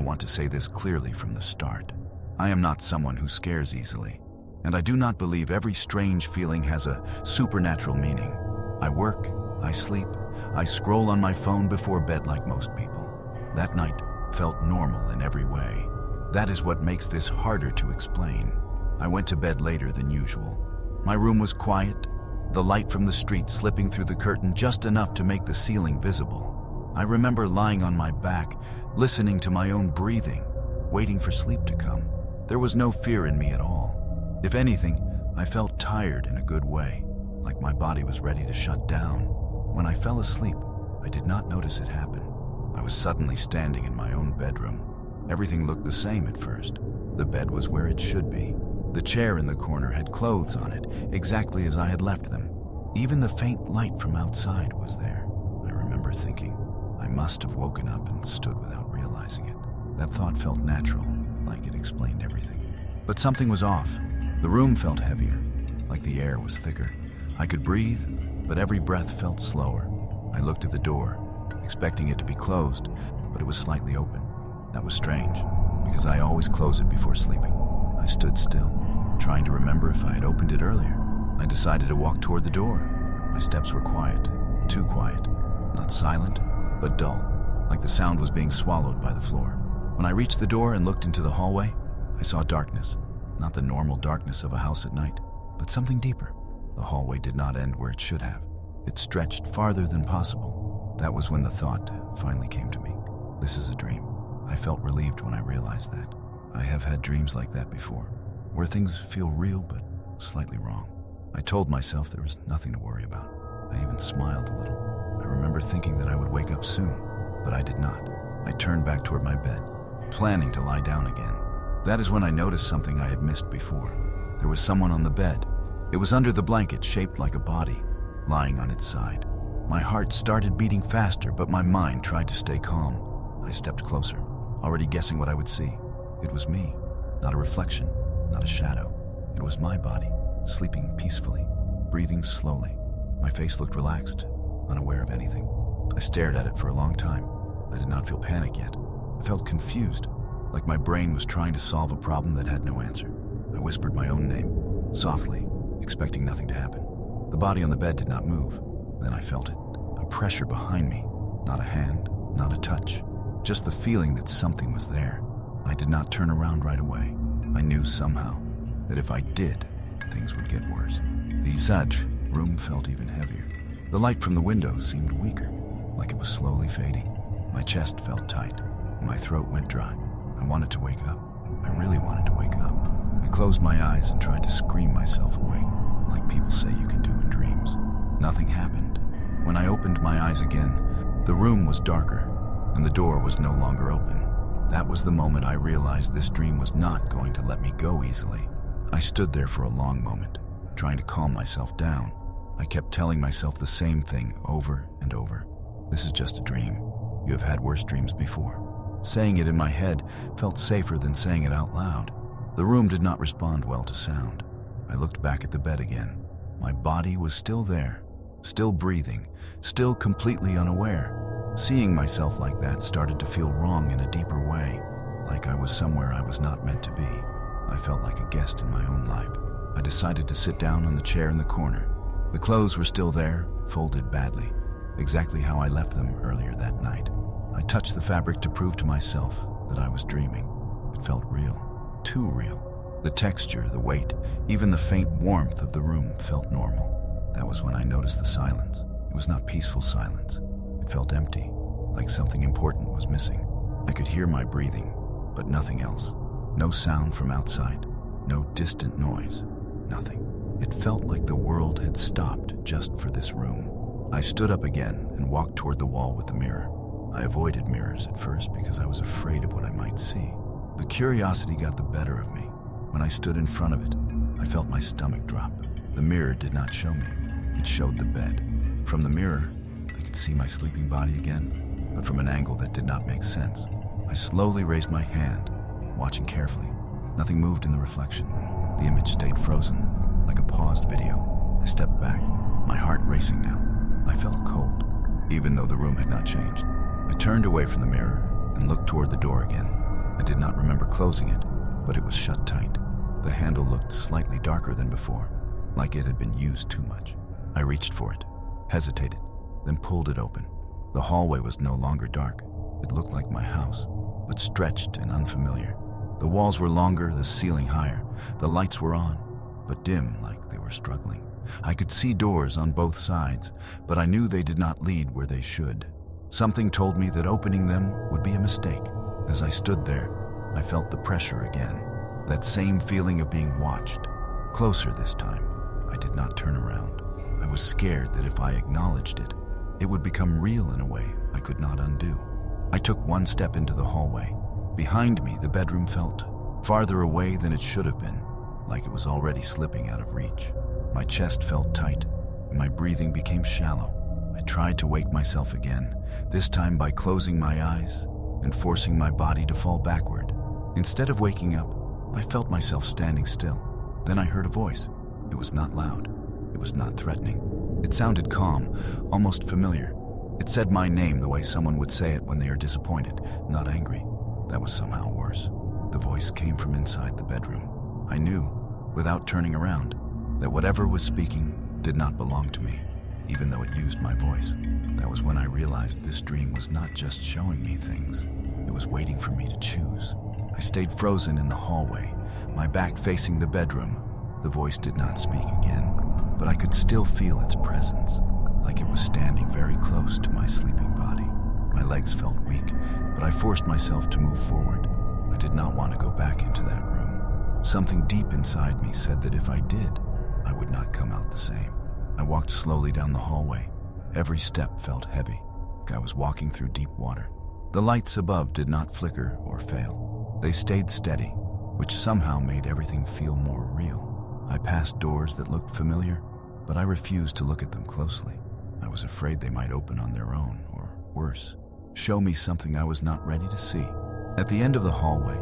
want to say this clearly from the start. I am not someone who scares easily, and I do not believe every strange feeling has a supernatural meaning. I work, I sleep, I scroll on my phone before bed like most people. That night felt normal in every way. That is what makes this harder to explain. I went to bed later than usual. My room was quiet, the light from the street slipping through the curtain just enough to make the ceiling visible. I remember lying on my back, listening to my own breathing, waiting for sleep to come. There was no fear in me at all. If anything, I felt tired in a good way, like my body was ready to shut down. When I fell asleep, I did not notice it happen. I was suddenly standing in my own bedroom. Everything looked the same at first. The bed was where it should be. The chair in the corner had clothes on it, exactly as I had left them. Even the faint light from outside was there. I remember thinking, I must have woken up and stood without realizing it. That thought felt natural, like it explained everything. But something was off. The room felt heavier, like the air was thicker. I could breathe, but every breath felt slower. I looked at the door, expecting it to be closed, but it was slightly open. That was strange, because I always close it before sleeping. I stood still, trying to remember if I had opened it earlier. I decided to walk toward the door. My steps were quiet, too quiet. Not silent, but dull, like the sound was being swallowed by the floor. When I reached the door and looked into the hallway, I saw darkness. Not the normal darkness of a house at night, but something deeper. The hallway did not end where it should have. It stretched farther than possible. That was when the thought finally came to me. This is a dream. I felt relieved when I realized that. I have had dreams like that before, where things feel real but slightly wrong. I told myself there was nothing to worry about. I even smiled a little. I remember thinking that I would wake up soon, but I did not. I turned back toward my bed, planning to lie down again. That is when I noticed something I had missed before. There was someone on the bed. It was under the blanket, shaped like a body, lying on its side. My heart started beating faster, but my mind tried to stay calm. I stepped closer, already guessing what I would see. It was me, not a reflection, not a shadow. It was my body, sleeping peacefully, breathing slowly. My face looked relaxed, unaware of anything. I stared at it for a long time. I did not feel panic yet. I felt confused, like my brain was trying to solve a problem that had no answer. I whispered my own name, softly, expecting nothing to happen. The body on the bed did not move. Then I felt it, a pressure behind me. Not a hand, not a touch, just the feeling that something was there. I did not turn around right away. I knew somehow that if I did, things would get worse. The room felt even heavier. The light from the window seemed weaker, like it was slowly fading. My chest felt tight, and my throat went dry. I wanted to wake up. I really wanted to wake up. I closed my eyes and tried to scream myself awake, like people say you can do in dreams. Nothing happened. When I opened my eyes again, the room was darker, and the door was no longer open. That was the moment I realized this dream was not going to let me go easily. I stood there for a long moment, trying to calm myself down. I kept telling myself the same thing over and over. This is just a dream. You have had worse dreams before. Saying it in my head felt safer than saying it out loud. The room did not respond well to sound. I looked back at the bed again. My body was still there, still breathing, still completely unaware. Seeing myself like that started to feel wrong in a deeper way, like I was somewhere I was not meant to be. I felt like a guest in my own life. I decided to sit down on the chair in the corner. The clothes were still there, folded badly, exactly how I left them earlier that night. I touched the fabric to prove to myself that I was dreaming. It felt real, too real. The texture, the weight, even the faint warmth of the room felt normal. That was when I noticed the silence. It was not peaceful silence. It felt empty, like something important was missing. I could hear my breathing, but nothing else. No sound from outside, no distant noise, nothing. It felt like the world had stopped just for this room. I stood up again and walked toward the wall with the mirror. I avoided mirrors at first because I was afraid of what I might see. But curiosity got the better of me. When I stood in front of it, I felt my stomach drop. The mirror did not show me. It showed the bed. From the mirror, I could see my sleeping body again, but from an angle that did not make sense. I slowly raised my hand, watching carefully. Nothing moved in the reflection. The image stayed frozen, like a paused video. I stepped back, my heart racing now. I felt cold, even though the room had not changed. I turned away from the mirror and looked toward the door again. I did not remember closing it, but it was shut tight. The handle looked slightly darker than before, like it had been used too much. I reached for it, hesitated, then pulled it open. The hallway was no longer dark. It looked like my house, but stretched and unfamiliar. The walls were longer, the ceiling higher. The lights were on, but dim, like they were struggling. I could see doors on both sides, but I knew they did not lead where they should. Something told me that opening them would be a mistake. As I stood there, I felt the pressure again, that same feeling of being watched. Closer this time. I did not turn around. I was scared that if I acknowledged it, it would become real in a way I could not undo. I took one step into the hallway. Behind me, the bedroom felt farther away than it should have been, like it was already slipping out of reach. My chest felt tight, and my breathing became shallow. I tried to wake myself again, this time by closing my eyes and forcing my body to fall backward. Instead of waking up, I felt myself standing still. Then I heard a voice. It was not loud. It was not threatening. It sounded calm, almost familiar. It said my name the way someone would say it when they are disappointed, not angry. That was somehow worse. The voice came from inside the bedroom. I knew, without turning around, that whatever was speaking did not belong to me, even though it used my voice. That was when I realized this dream was not just showing me things. It was waiting for me to choose. I stayed frozen in the hallway, my back facing the bedroom. The voice did not speak again, but I could still feel its presence, like it was standing very close to my sleeping body. My legs felt weak, but I forced myself to move forward. I did not want to go back into that room. Something deep inside me said that if I did, I would not come out the same. I walked slowly down the hallway. Every step felt heavy, like I was walking through deep water. The lights above did not flicker or fail. They stayed steady, which somehow made everything feel more real. I passed doors that looked familiar, but I refused to look at them closely. I was afraid they might open on their own, or worse, show me something I was not ready to see. At the end of the hallway,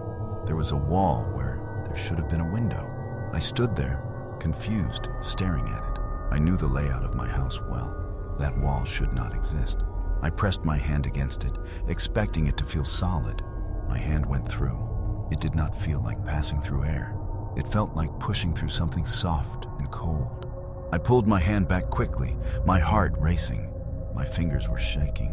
there was a wall where there should have been a window. I stood there, confused, staring at it. I knew the layout of my house well. That wall should not exist. I pressed my hand against it, expecting it to feel solid. My hand went through. It did not feel like passing through air. It felt like pushing through something soft and cold. I pulled my hand back quickly, my heart racing. My fingers were shaking.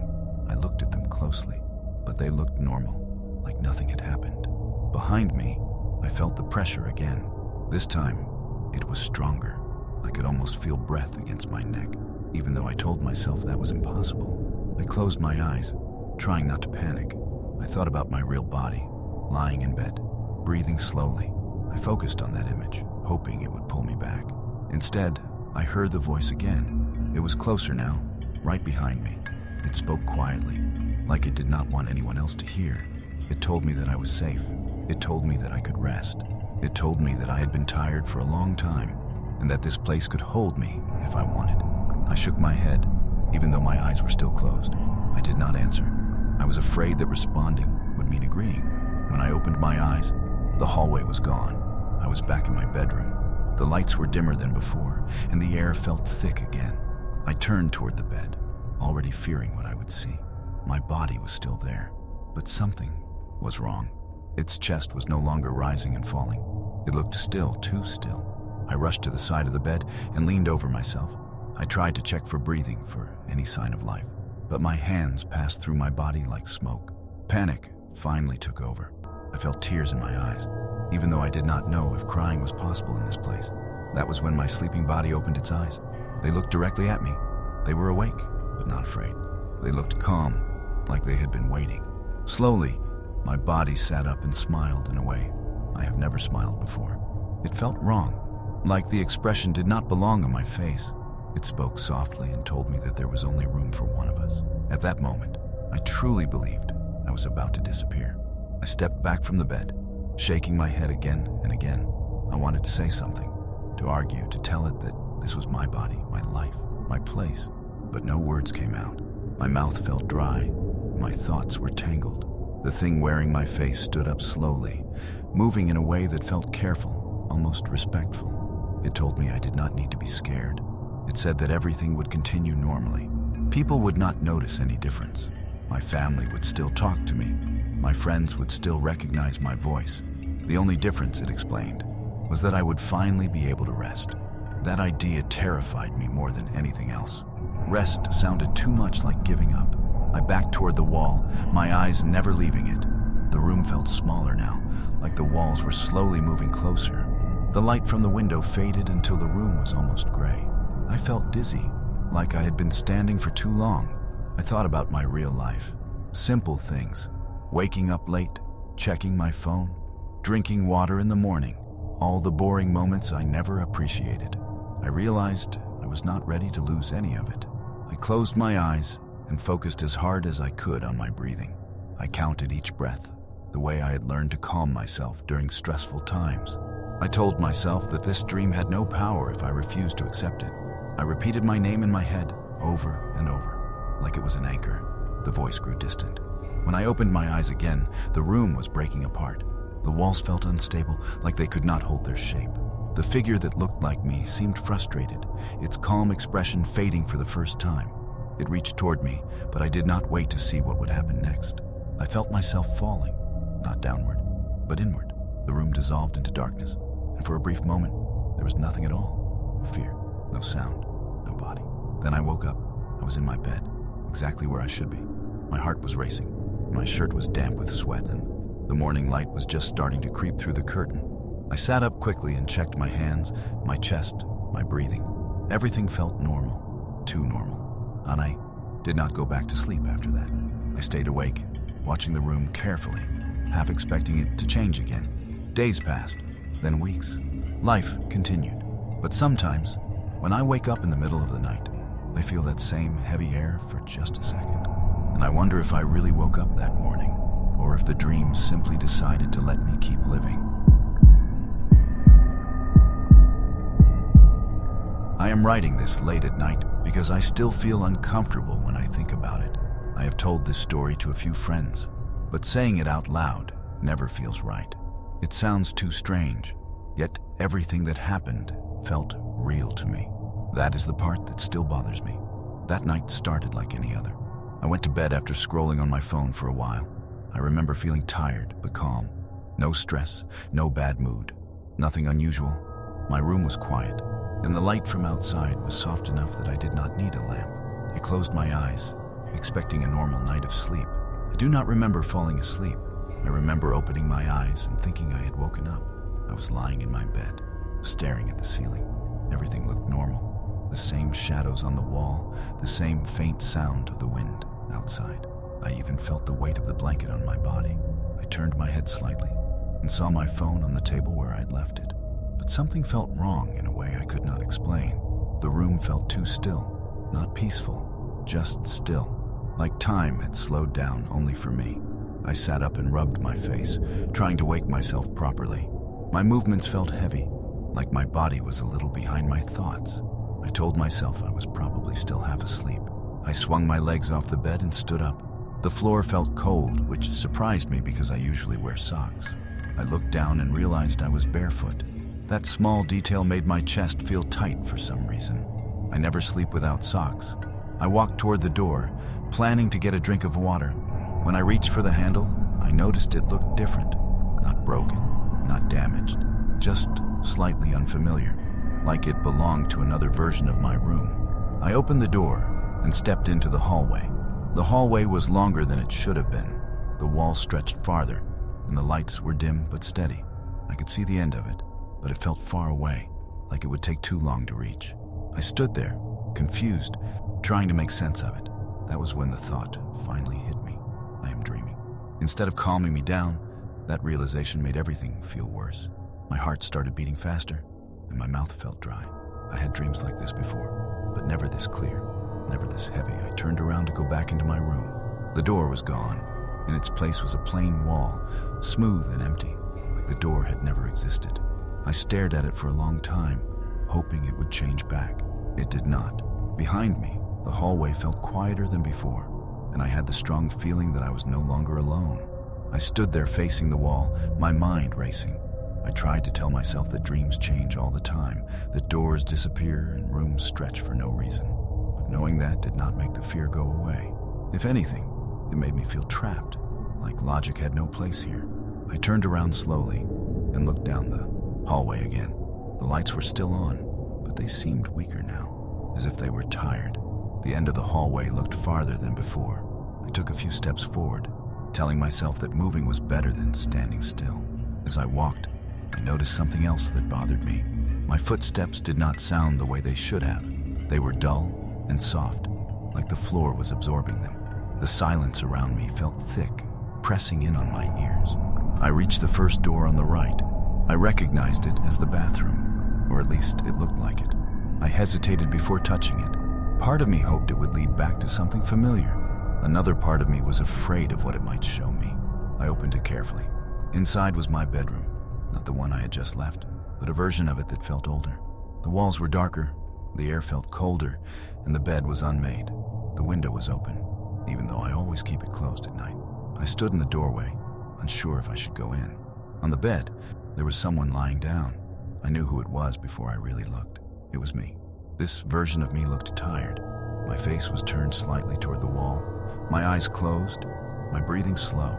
I looked at them closely, but they looked normal, like nothing had happened. Behind me, I felt the pressure again. This time, it was stronger. I could almost feel breath against my neck, even though I told myself that was impossible. I closed my eyes, trying not to panic. I thought about my real body, lying in bed, breathing slowly. I focused on that image, hoping it would pull me back. Instead, I heard the voice again. It was closer now, right behind me. It spoke quietly, like it did not want anyone else to hear. It told me that I was safe. It told me that I could rest. It told me that I had been tired for a long time, and that this place could hold me if I wanted. I shook my head, even though my eyes were still closed. I did not answer. I was afraid that responding would mean agreeing. When I opened my eyes, the hallway was gone. I was back in my bedroom. The lights were dimmer than before, and the air felt thick again. I turned toward the bed, already fearing what I would see. My body was still there, but something was wrong. Its chest was no longer rising and falling. It looked still, too still. I rushed to the side of the bed and leaned over myself. I tried to check for breathing, for any sign of life, but my hands passed through my body like smoke. Panic finally took over. I felt tears in my eyes, even though I did not know if crying was possible in this place. That was when my sleeping body opened its eyes. They looked directly at me. They were awake, but not afraid. They looked calm, like they had been waiting. Slowly, my body sat up and smiled in a way I have never smiled before. It felt wrong, like the expression did not belong on my face. It spoke softly and told me that there was only room for one of us. At that moment, I truly believed I was about to disappear. I stepped back from the bed, shaking my head again and again. I wanted to say something, to argue, to tell it that this was my body, my life, my place. But no words came out. My mouth felt dry. My thoughts were tangled. The thing wearing my face stood up slowly, moving in a way that felt careful, almost respectful. It told me I did not need to be scared. It said that everything would continue normally. People would not notice any difference. My family would still talk to me. My friends would still recognize my voice. The only difference, it explained, was that I would finally be able to rest. That idea terrified me more than anything else. Rest sounded too much like giving up. I backed toward the wall, my eyes never leaving it. The room felt smaller now, like the walls were slowly moving closer. The light from the window faded until the room was almost gray. I felt dizzy, like I had been standing for too long. I thought about my real life. Simple things. Waking up late, checking my phone, drinking water in the morning. All the boring moments I never appreciated. I realized I was not ready to lose any of it. I closed my eyes and focused as hard as I could on my breathing. I counted each breath, the way I had learned to calm myself during stressful times. I told myself that this dream had no power if I refused to accept it. I repeated my name in my head over and over, like it was an anchor. The voice grew distant. When I opened my eyes again, the room was breaking apart. The walls felt unstable, like they could not hold their shape. The figure that looked like me seemed frustrated, its calm expression fading for the first time. It reached toward me, but I did not wait to see what would happen next. I felt myself falling, not downward, but inward. The room dissolved into darkness, and for a brief moment, there was nothing at all. No fear, no sound, no body. Then I woke up. I was in my bed, exactly where I should be. My heart was racing. My shirt was damp with sweat, and the morning light was just starting to creep through the curtain. I sat up quickly and checked my hands, my chest, my breathing. Everything felt normal, too normal. And I did not go back to sleep after that. I stayed awake, watching the room carefully, half expecting it to change again. Days passed, then weeks. Life continued. But sometimes, when I wake up in the middle of the night, I feel that same heavy air for just a second. And I wonder if I really woke up that morning, or if the dream simply decided to let me keep living. I am writing this late at night because I still feel uncomfortable when I think about it. I have told this story to a few friends, but saying it out loud never feels right. It sounds too strange, yet everything that happened felt real to me. That is the part that still bothers me. That night started like any other. I went to bed after scrolling on my phone for a while. I remember feeling tired but calm. No stress, no bad mood, nothing unusual. My room was quiet, and the light from outside was soft enough that I did not need a lamp. I closed my eyes, expecting a normal night of sleep. I do not remember falling asleep. I remember opening my eyes and thinking I had woken up. I was lying in my bed, staring at the ceiling. Everything looked normal. The same shadows on the wall, the same faint sound of the wind outside. I even felt the weight of the blanket on my body. I turned my head slightly and saw my phone on the table where I had left it. But something felt wrong in a way I could not explain. The room felt too still, not peaceful, just still, like time had slowed down only for me. I sat up and rubbed my face, trying to wake myself properly. My movements felt heavy, like my body was a little behind my thoughts. I told myself I was probably still half asleep. I swung my legs off the bed and stood up. The floor felt cold, which surprised me because I usually wear socks. I looked down and realized I was barefoot. That small detail made my chest feel tight for some reason. I never sleep without socks. I walked toward the door, planning to get a drink of water. When I reached for the handle, I noticed it looked different. Not broken, not damaged, just slightly unfamiliar, like it belonged to another version of my room. I opened the door and stepped into the hallway. The hallway was longer than it should have been. The wall stretched farther, and the lights were dim but steady. I could see the end of it, but it felt far away, like it would take too long to reach. I stood there, confused, trying to make sense of it. That was when the thought finally hit me. I am dreaming. Instead of calming me down, that realization made everything feel worse. My heart started beating faster, and my mouth felt dry. I had dreams like this before, but never this clear, never this heavy. I turned around to go back into my room. The door was gone. In its place was a plain wall, smooth and empty, like the door had never existed. I stared at it for a long time, hoping it would change back. It did not. Behind me, the hallway felt quieter than before, and I had the strong feeling that I was no longer alone. I stood there facing the wall, my mind racing. I tried to tell myself that dreams change all the time, that doors disappear and rooms stretch for no reason. But knowing that did not make the fear go away. If anything, it made me feel trapped, like logic had no place here. I turned around slowly and looked down the hallway again. The lights were still on, but they seemed weaker now, as if they were tired. The end of the hallway looked farther than before. I took a few steps forward, telling myself that moving was better than standing still. As I walked, I noticed something else that bothered me. My footsteps did not sound the way they should have. They were dull and soft, like the floor was absorbing them. The silence around me felt thick, pressing in on my ears. I reached the first door on the right. I recognized it as the bathroom, or at least it looked like it. I hesitated before touching it. Part of me hoped it would lead back to something familiar. Another part of me was afraid of what it might show me. I opened it carefully. Inside was my bedroom, not the one I had just left, but a version of it that felt older. The walls were darker, the air felt colder, and the bed was unmade. The window was open, even though I always keep it closed at night. I stood in the doorway, unsure if I should go in. On the bed, there was someone lying down. I knew who it was before I really looked. It was me. This version of me looked tired. My face was turned slightly toward the wall, my eyes closed, my breathing slow.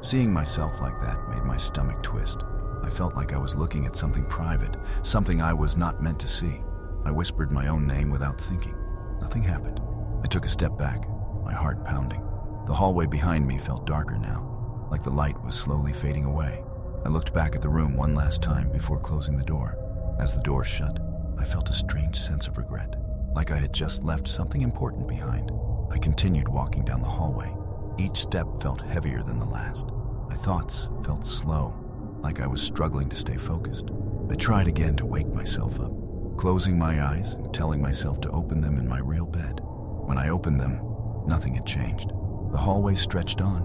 Seeing myself like that made my stomach twist. I felt like I was looking at something private, something I was not meant to see. I whispered my own name without thinking. Nothing happened. I took a step back, my heart pounding. The hallway behind me felt darker now, like the light was slowly fading away. I looked back at the room one last time before closing the door. As the door shut, I felt a strange sense of regret, like I had just left something important behind. I continued walking down the hallway. Each step felt heavier than the last. My thoughts felt slow, like I was struggling to stay focused. I tried again to wake myself up, closing my eyes and telling myself to open them in my real bed. When I opened them, nothing had changed. The hallway stretched on,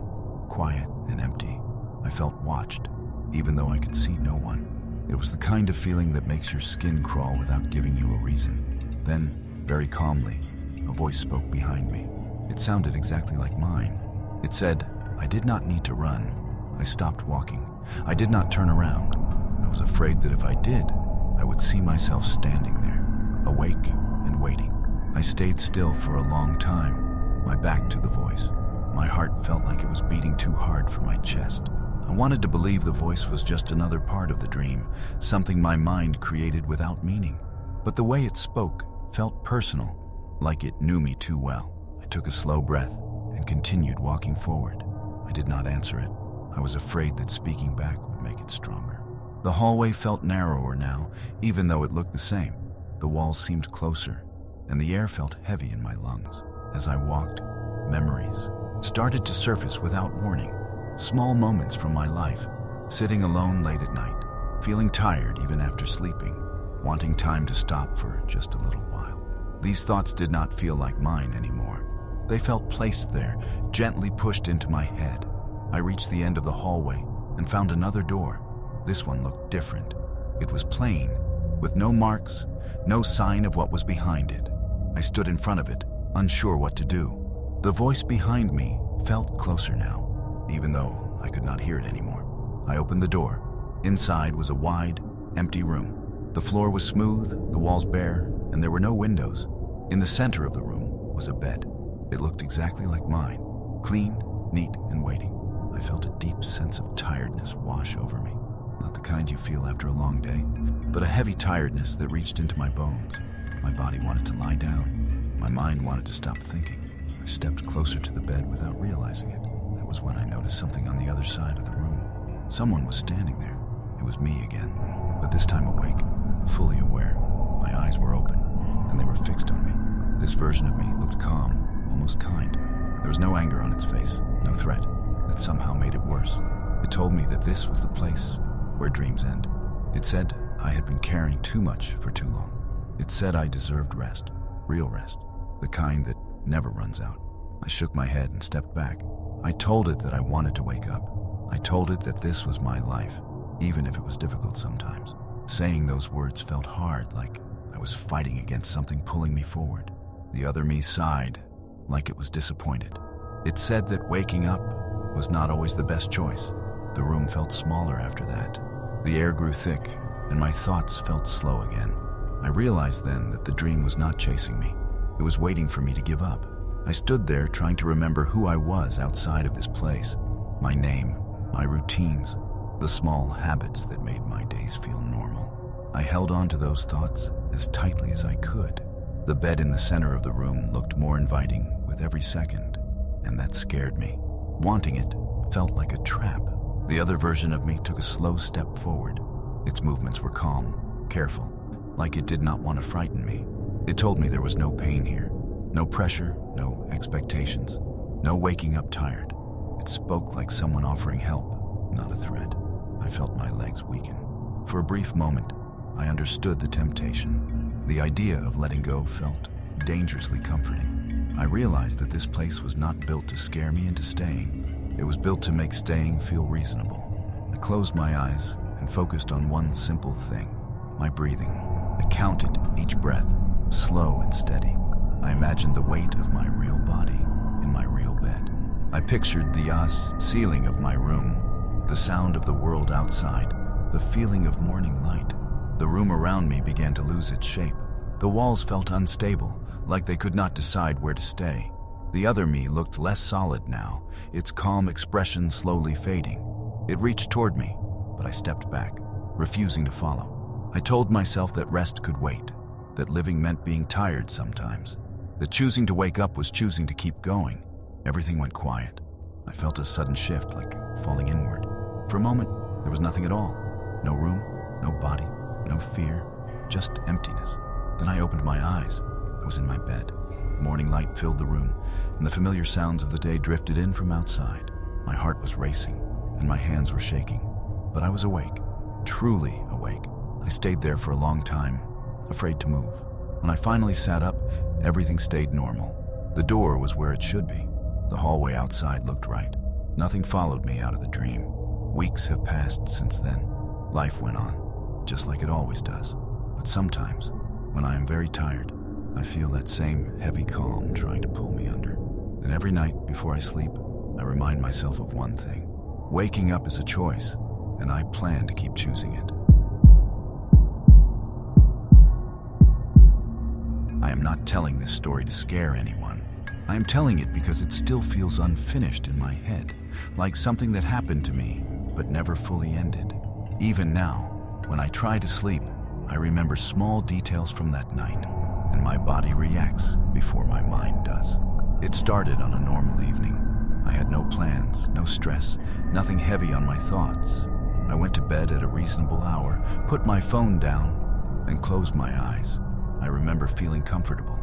quiet and empty. I felt watched, even though I could see no one. It was the kind of feeling that makes your skin crawl without giving you a reason. Then, very calmly, a voice spoke behind me. It sounded exactly like mine. It said, "I did not need to run. I stopped walking. I did not turn around. I was afraid that if I did, I would see myself standing there, awake and waiting." I stayed still for a long time, my back to the voice. My heart felt like it was beating too hard for my chest. I wanted to believe the voice was just another part of the dream, something my mind created without meaning. But the way it spoke felt personal, like it knew me too well. I took a slow breath and continued walking forward. I did not answer it. I was afraid that speaking back would make it stronger. The hallway felt narrower now, even though it looked the same. The walls seemed closer, and the air felt heavy in my lungs. As I walked, memories started to surface without warning. Small moments from my life, sitting alone late at night, feeling tired even after sleeping, wanting time to stop for just a little while. These thoughts did not feel like mine anymore. They felt placed there, gently pushed into my head. I reached the end of the hallway and found another door. This one looked different. It was plain, with no marks, no sign of what was behind it. I stood in front of it, unsure what to do. The voice behind me felt closer now, even though I could not hear it anymore. I opened the door. Inside was a wide, empty room. The floor was smooth, the walls bare, and there were no windows. In the center of the room was a bed. It looked exactly like mine, clean, neat, and waiting. I felt a deep sense of tiredness wash over me. Not the kind you feel after a long day, but a heavy tiredness that reached into my bones. My body wanted to lie down. My mind wanted to stop thinking. I stepped closer to the bed without realizing it. That was when I noticed something on the other side of the room. Someone was standing there. It was me again, but this time awake, fully aware. My eyes were open, and they were fixed on me. This version of me looked calm, almost kind. There was no anger on its face, no threat. That somehow made it worse. It told me that this was the place where dreams end. It said I had been carrying too much for too long. It said I deserved rest, real rest, the kind that never runs out. I shook my head and stepped back. I told it that I wanted to wake up. I told it that this was my life, even if it was difficult sometimes. Saying those words felt hard, like I was fighting against something pulling me forward. The other me sighed, like it was disappointed. It said that waking up was not always the best choice. The room felt smaller after that. The air grew thick, and my thoughts felt slow again. I realized then that the dream was not chasing me. It was waiting for me to give up. I stood there trying to remember who I was outside of this place. my name, my routines, the small habits that made my days feel normal. I held on to those thoughts as tightly as I could. The bed in the center of the room looked more inviting with every second, and that scared me. Wanting it felt like a trap. The other version of me took a slow step forward. Its movements were calm, careful, like it did not want to frighten me. It told me there was no pain here, no pressure, no expectations, no waking up tired. It spoke like someone offering help, not a threat. I felt my legs weaken. For a brief moment, I understood the temptation. The idea of letting go felt dangerously comforting. I realized that this place was not built to scare me into staying. It was built to make staying feel reasonable. I closed my eyes and focused on one simple thing, my breathing. I counted each breath, slow and steady. I imagined the weight of my real body in my real bed. I pictured the ceiling of my room, the sound of the world outside, the feeling of morning light. The room around me began to lose its shape. The walls felt unstable, like they could not decide where to stay. The other me looked less solid now, its calm expression slowly fading. It reached toward me, but I stepped back, refusing to follow. I told myself that rest could wait, that living meant being tired sometimes, that choosing to wake up was choosing to keep going. Everything went quiet. I felt a sudden shift, like falling inward. For a moment, there was nothing at all. No room, no body, no fear, just emptiness. Then I opened my eyes. I was in my bed. The morning light filled the room, and the familiar sounds of the day drifted in from outside. My heart was racing, and my hands were shaking. But I was awake, truly awake. I stayed there for a long time, afraid to move. When I finally sat up, everything stayed normal. The door was where it should be. The hallway outside looked right. Nothing followed me out of the dream. Weeks have passed since then. Life went on, just like it always does. But sometimes, when I am very tired, I feel that same heavy calm trying to pull me under. And every night before I sleep, I remind myself of one thing. Waking up is a choice, and I plan to keep choosing it. I am not telling this story to scare anyone. I am telling it because it still feels unfinished in my head, like something that happened to me, but never fully ended. Even now, when I try to sleep, I remember small details from that night, and my body reacts before my mind does. It started on a normal evening. I had no plans, no stress, nothing heavy on my thoughts. I went to bed at a reasonable hour, put my phone down, and closed my eyes. I remember feeling comfortable,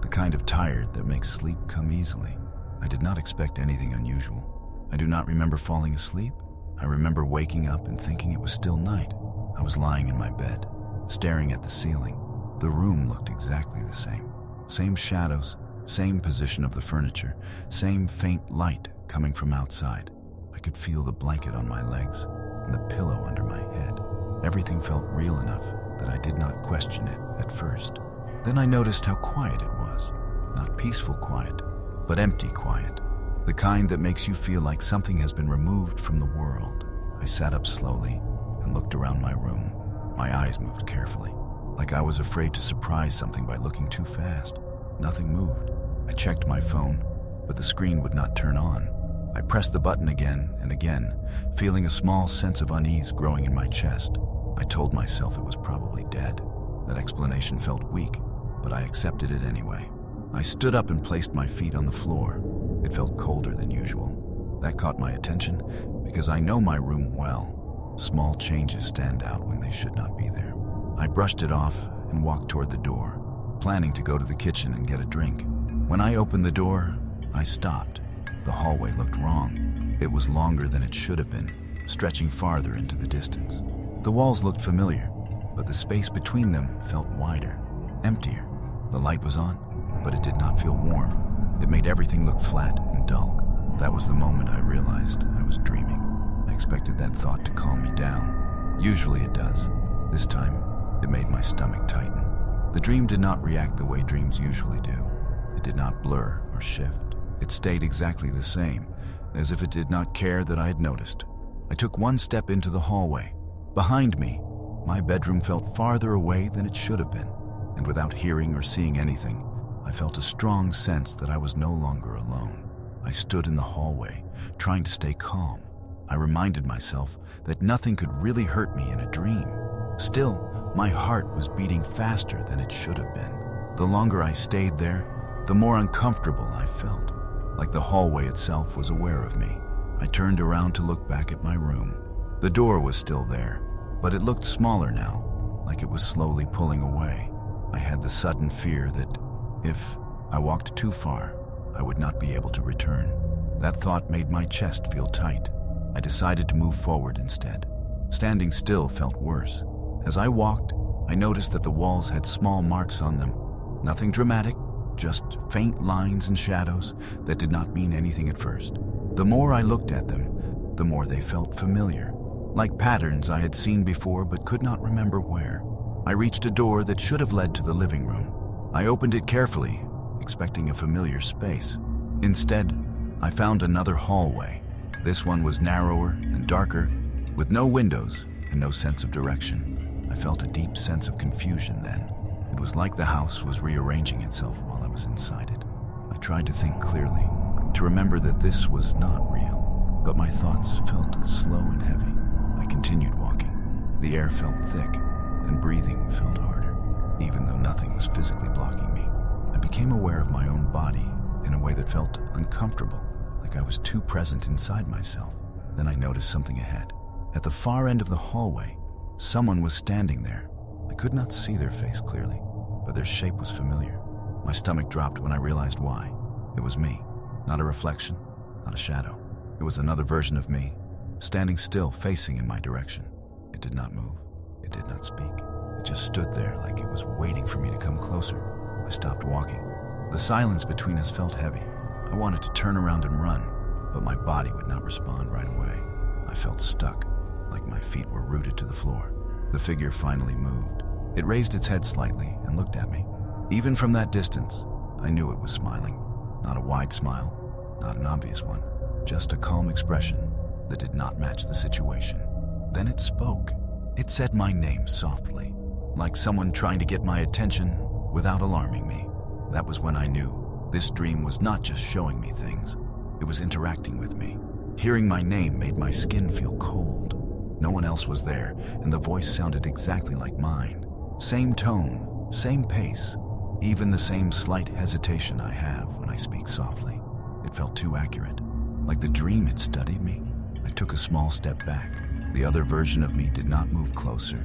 the kind of tired that makes sleep come easily. I did not expect anything unusual. I do not remember falling asleep. I remember waking up and thinking it was still night. I was lying in my bed, staring at the ceiling. The room looked exactly the same. Same shadows, same position of the furniture, same faint light coming from outside. I could feel the blanket on my legs and the pillow under my head. Everything felt real enough that I did not question it at first. Then I noticed how quiet it was. Not peaceful quiet, but empty quiet. The kind that makes you feel like something has been removed from the world. I sat up slowly and looked around my room. My eyes moved carefully, like I was afraid to surprise something by looking too fast. Nothing moved. I checked my phone, but the screen would not turn on. I pressed the button again and again, feeling a small sense of unease growing in my chest. I told myself it was probably dead. That explanation felt weak, but I accepted it anyway. I stood up and placed my feet on the floor. It felt colder than usual. That caught my attention because I know my room well. Small changes stand out when they should not be there. I brushed it off and walked toward the door, planning to go to the kitchen and get a drink. When I opened the door, I stopped. The hallway looked wrong. It was longer than it should have been, stretching farther into the distance. The walls looked familiar, but the space between them felt wider, emptier. The light was on, but it did not feel warm. It made everything look flat and dull. That was the moment I realized I was dreaming. I expected that thought to calm me down. Usually it does. This time, it made my stomach tighten. The dream did not react the way dreams usually do. It did not blur or shift. It stayed exactly the same, as if it did not care that I had noticed. I took one step into the hallway. Behind me, my bedroom felt farther away than it should have been, and without hearing or seeing anything, I felt a strong sense that I was no longer alone. I stood in the hallway, trying to stay calm. I reminded myself that nothing could really hurt me in a dream. Still, my heart was beating faster than it should have been. The longer I stayed there, the more uncomfortable I felt, like the hallway itself was aware of me. I turned around to look back at my room. The door was still there, but it looked smaller now, like it was slowly pulling away. I had the sudden fear that if I walked too far, I would not be able to return. That thought made my chest feel tight. I decided to move forward instead. Standing still felt worse. As I walked, I noticed that the walls had small marks on them. Nothing dramatic, just faint lines and shadows that did not mean anything at first. The more I looked at them, the more they felt familiar, like patterns I had seen before but could not remember where. I reached a door that should have led to the living room. I opened it carefully, expecting a familiar space. Instead, I found another hallway. This one was narrower and darker, with no windows and no sense of direction. I felt a deep sense of confusion then. It was like the house was rearranging itself while I was inside it. I tried to think clearly, to remember that this was not real, but my thoughts felt slow and heavy. I continued walking. The air felt thick, and breathing felt harder, even though nothing was physically blocking me. I became aware of my own body in a way that felt uncomfortable, like I was too present inside myself. Then I noticed something ahead. At the far end of the hallway, someone was standing there. I could not see their face clearly, but their shape was familiar. My stomach dropped when I realized why. It was me, not a reflection, not a shadow. It was another version of me, standing still, facing in my direction. It did not move. It did not speak. It just stood there like it was waiting for me to come closer. I stopped walking. The silence between us felt heavy. I wanted to turn around and run, but my body would not respond right away. I felt stuck, like my feet were rooted to the floor. The figure finally moved. It raised its head slightly and looked at me. Even from that distance, I knew it was smiling. Not a wide smile, not an obvious one, just a calm expression that did not match the situation. Then it spoke. It said my name softly, like someone trying to get my attention without alarming me. That was when I knew this dream was not just showing me things. It was interacting with me. Hearing my name made my skin feel cold. No one else was there, and the voice sounded exactly like mine. Same tone, same pace, even the same slight hesitation I have when I speak softly. It felt too accurate, like the dream had studied me. I took a small step back. The other version of me did not move closer,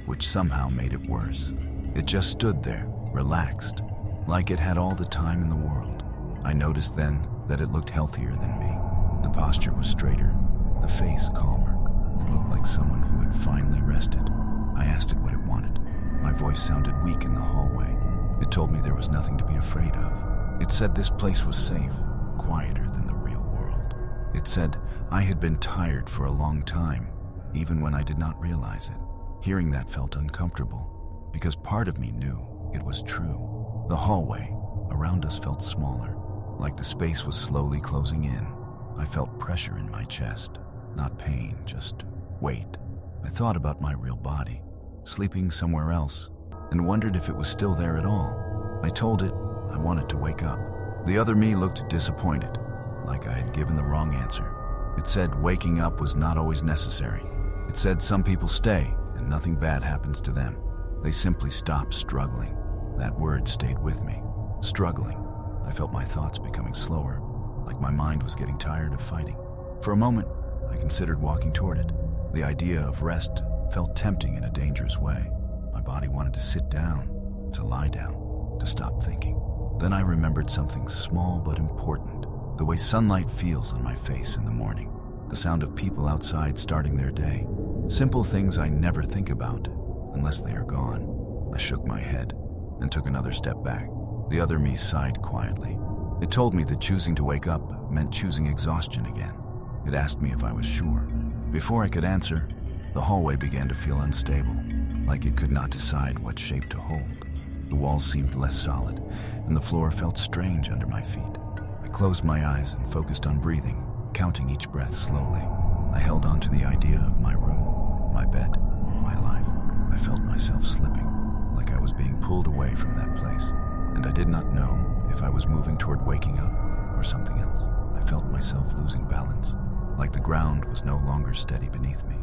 which somehow made it worse. It just stood there, relaxed, like it had all the time in the world. I noticed then that it looked healthier than me. The posture was straighter, the face calmer. It looked like someone who had finally rested. I asked it what it wanted. My voice sounded weak in the hallway. It told me there was nothing to be afraid of. It said this place was safe, quieter than the real world. It said I had been tired for a long time, even when I did not realize it. Hearing that felt uncomfortable, because part of me knew it was true. The hallway around us felt smaller, like the space was slowly closing in. I felt pressure in my chest, not pain, just weight. I thought about my real body, sleeping somewhere else, and wondered if it was still there at all. I told it I wanted to wake up. The other me looked disappointed, like I had given the wrong answer. It said waking up was not always necessary. It said some people stay and nothing bad happens to them. They simply stop struggling. That word stayed with me. Struggling. I felt my thoughts becoming slower, like my mind was getting tired of fighting. For a moment, I considered walking toward it. The idea of rest felt tempting in a dangerous way. My body wanted to sit down, to lie down, to stop thinking. Then I remembered something small but important. The way sunlight feels on my face in the morning. The sound of people outside starting their day. Simple things I never think about unless they are gone. I shook my head and took another step back. The other me sighed quietly. It told me that choosing to wake up meant choosing exhaustion again. It asked me if I was sure. Before I could answer, the hallway began to feel unstable, like it could not decide what shape to hold. The walls seemed less solid, and the floor felt strange under my feet. I closed my eyes and focused on breathing, counting each breath slowly. I held on to the idea of my room, my bed, my life. I felt myself slipping, like I was being pulled away from that place, and I did not know if I was moving toward waking up or something else. I felt myself losing balance, like the ground was no longer steady beneath me.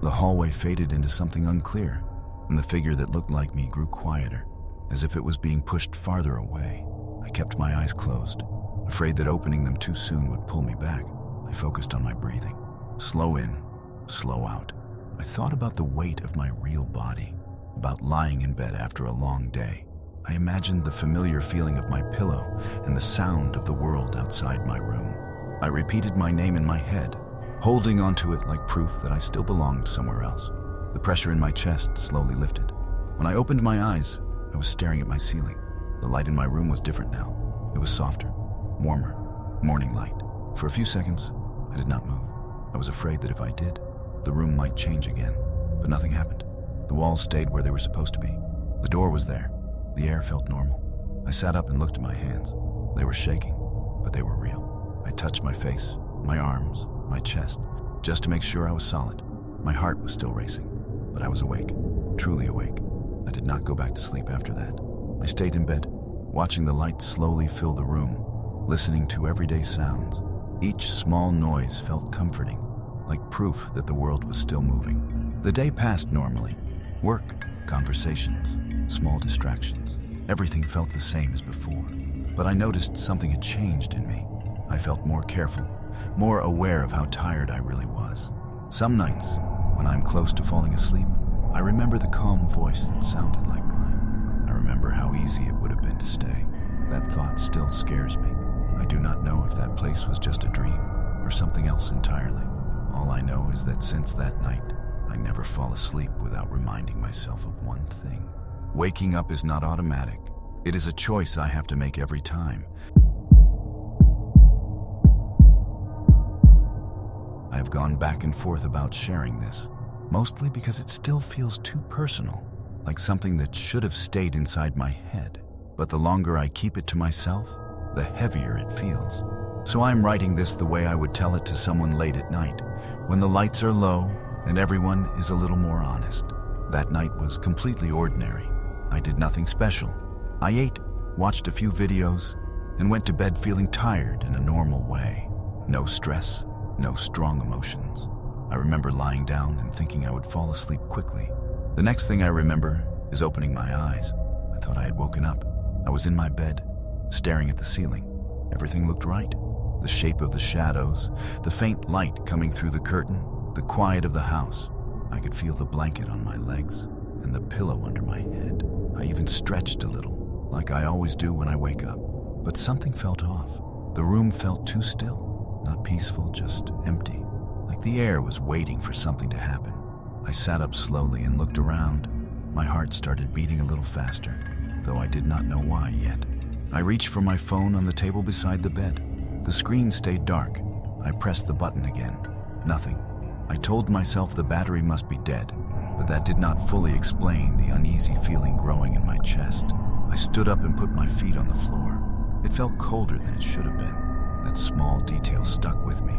The hallway faded into something unclear, and the figure that looked like me grew quieter, as if it was being pushed farther away. I kept my eyes closed, afraid that opening them too soon would pull me back. I focused on my breathing. Slow in, slow out. I thought about the weight of my real body, about lying in bed after a long day. I imagined the familiar feeling of my pillow and the sound of the world outside my room. I repeated my name in my head, holding onto it like proof that I still belonged somewhere else. The pressure in my chest slowly lifted. When I opened my eyes, I was staring at my ceiling. The light in my room was different now. It was softer, warmer, morning light. For a few seconds, I did not move. I was afraid that if I did, the room might change again, but nothing happened. The walls stayed where they were supposed to be. The door was there. The air felt normal. I sat up and looked at my hands. They were shaking, but they were real. I touched my face, my arms, my chest, just to make sure I was solid. My heart was still racing, but I was awake, truly awake. I did not go back to sleep after that. I stayed in bed, watching the light slowly fill the room, listening to everyday sounds. Each small noise felt comforting, like proof that the world was still moving. The day passed normally. Work, conversations, small distractions. Everything felt the same as before. But I noticed something had changed in me. I felt more careful, more aware of how tired I really was. Some nights, when I'm close to falling asleep, I remember the calm voice that sounded like mine. I remember how easy it would have been to stay. That thought still scares me. I do not know if that place was just a dream or something else entirely. All I know is that since that night, I never fall asleep without reminding myself of one thing. Waking up is not automatic. It is a choice I have to make every time. I have gone back and forth about sharing this, mostly because it still feels too personal, like something that should have stayed inside my head. But the longer I keep it to myself, the heavier it feels. So I'm writing this the way I would tell it to someone late at night, when the lights are low and everyone is a little more honest. That night was completely ordinary. I did nothing special. I ate, watched a few videos, and went to bed feeling tired in a normal way. No stress, no strong emotions. I remember lying down and thinking I would fall asleep quickly. The next thing I remember is opening my eyes. I thought I had woken up. I was in my bed, staring at the ceiling. Everything looked right. The shape of the shadows, the faint light coming through the curtain, the quiet of the house. I could feel the blanket on my legs and the pillow under my head. I even stretched a little, like I always do when I wake up. But something felt off. The room felt too still, not peaceful, just empty, like the air was waiting for something to happen. I sat up slowly and looked around. My heart started beating a little faster, though I did not know why yet. I reached for my phone on the table beside the bed. The screen stayed dark. I pressed the button again. Nothing. I told myself the battery must be dead, but that did not fully explain the uneasy feeling growing in my chest. I stood up and put my feet on the floor. It felt colder than it should have been. That small detail stuck with me.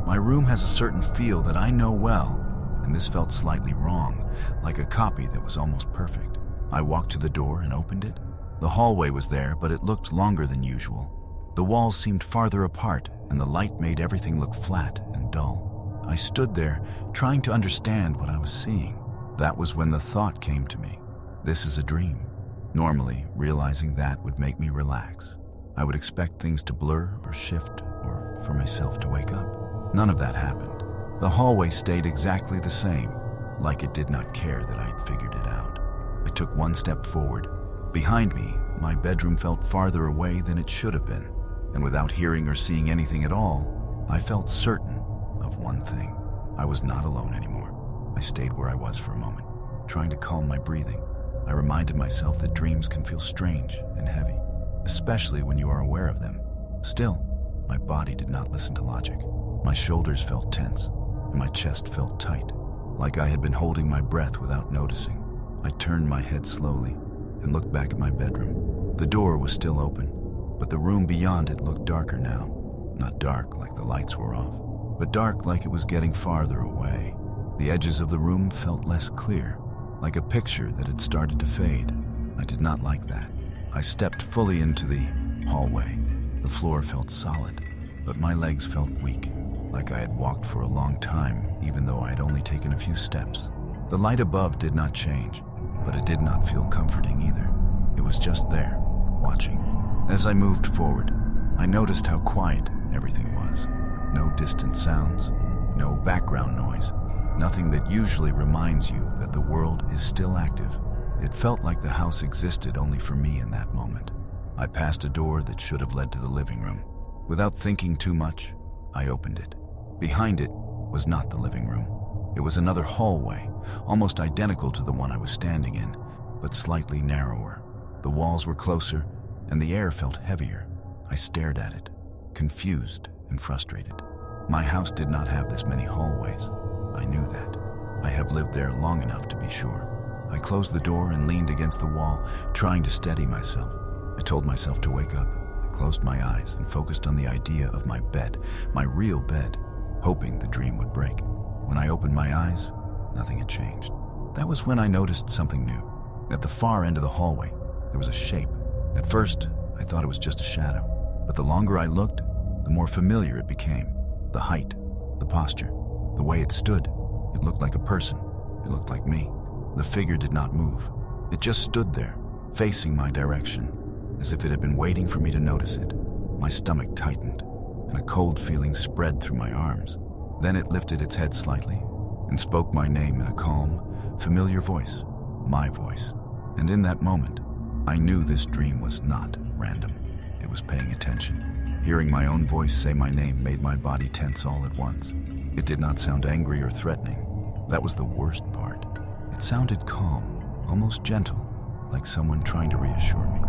My room has a certain feel that I know well, and this felt slightly wrong, like a copy that was almost perfect. I walked to the door and opened it. The hallway was there, but it looked longer than usual. The walls seemed farther apart, and the light made everything look flat and dull. I stood there, trying to understand what I was seeing. That was when the thought came to me. This is a dream. Normally, realizing that would make me relax. I would expect things to blur or shift, or for myself to wake up. None of that happened. The hallway stayed exactly the same, like it did not care that I had figured it out. I took one step forward. Behind me, my bedroom felt farther away than it should have been, and without hearing or seeing anything at all, I felt certain of one thing. I was not alone anymore. I stayed where I was for a moment, trying to calm my breathing. I reminded myself that dreams can feel strange and heavy, especially when you are aware of them. Still, my body did not listen to logic. My shoulders felt tense, and my chest felt tight, like I had been holding my breath without noticing. I turned my head slowly and looked back at my bedroom. The door was still open, but the room beyond it looked darker now. Not dark like the lights were off, but dark like it was getting farther away. The edges of the room felt less clear, like a picture that had started to fade. I did not like that. I stepped fully into the hallway. The floor felt solid, but my legs felt weak, like I had walked for a long time, even though I had only taken a few steps. The light above did not change, but it did not feel comforting either. It was just there, watching. As I moved forward, I noticed how quiet everything was. No distant sounds, no background noise, nothing that usually reminds you that the world is still active. It felt like the house existed only for me in that moment. I passed a door that should have led to the living room. Without thinking too much, I opened it. Behind it was not the living room. It was another hallway, almost identical to the one I was standing in, but slightly narrower. The walls were closer, and the air felt heavier. I stared at it, confused and frustrated. My house did not have this many hallways. I knew that. I have lived there long enough to be sure. I closed the door and leaned against the wall, trying to steady myself. I told myself to wake up. I closed my eyes and focused on the idea of my bed, my real bed, hoping the dream would break. When I opened my eyes, nothing had changed. That was when I noticed something new. At the far end of the hallway, there was a shape. At first, I thought it was just a shadow, but the longer I looked, the more familiar it became. The height, the posture, the way it stood. It looked like a person. It looked like me. The figure did not move. It just stood there, facing my direction, as if it had been waiting for me to notice it. My stomach tightened, and a cold feeling spread through my arms. Then it lifted its head slightly and spoke my name in a calm, familiar voice, my voice. And in that moment, I knew this dream was not random. It was paying attention. Hearing my own voice say my name made my body tense all at once. It did not sound angry or threatening. That was the worst part. It sounded calm, almost gentle, like someone trying to reassure me.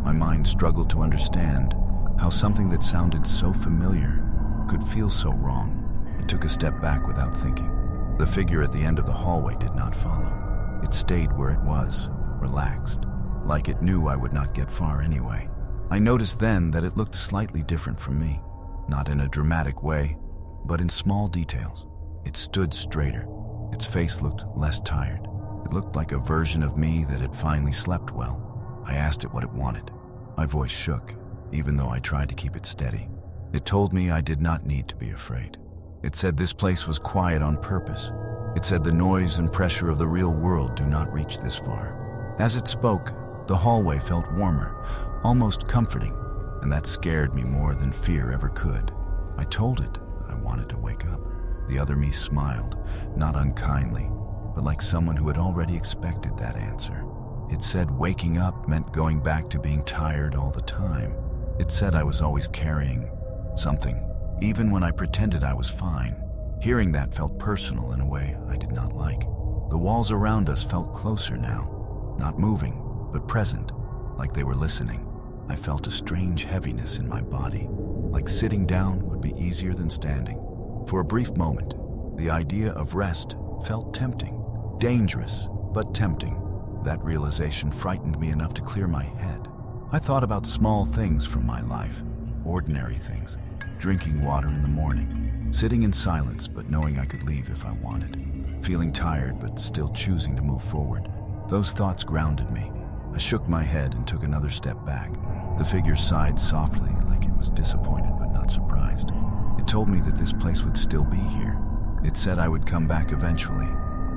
My mind struggled to understand how something that sounded so familiar could feel so wrong. I took a step back without thinking. The figure at the end of the hallway did not follow. It stayed where it was, relaxed, like it knew I would not get far anyway. I noticed then that it looked slightly different from me, not in a dramatic way, but in small details. It stood straighter. Its face looked less tired. It looked like a version of me that had finally slept well. I asked it what it wanted. My voice shook, even though I tried to keep it steady. It told me I did not need to be afraid. It said this place was quiet on purpose. It said the noise and pressure of the real world do not reach this far. As it spoke, the hallway felt warmer, almost comforting, and that scared me more than fear ever could. I told it I wanted to wake up. The other me smiled, not unkindly, but like someone who had already expected that answer. It said waking up meant going back to being tired all the time. It said I was always carrying something, even when I pretended I was fine. Hearing that felt personal in a way I did not like. The walls around us felt closer now, not moving, but present, like they were listening. I felt a strange heaviness in my body, like sitting down would be easier than standing. For a brief moment, the idea of rest felt tempting, dangerous, but tempting. That realization frightened me enough to clear my head. I thought about small things from my life, ordinary things, drinking water in the morning, sitting in silence but knowing I could leave if I wanted, feeling tired but still choosing to move forward. Those thoughts grounded me. I shook my head and took another step back. The figure sighed softly, like it was disappointed but not surprised. It told me that this place would still be here. It said I would come back eventually,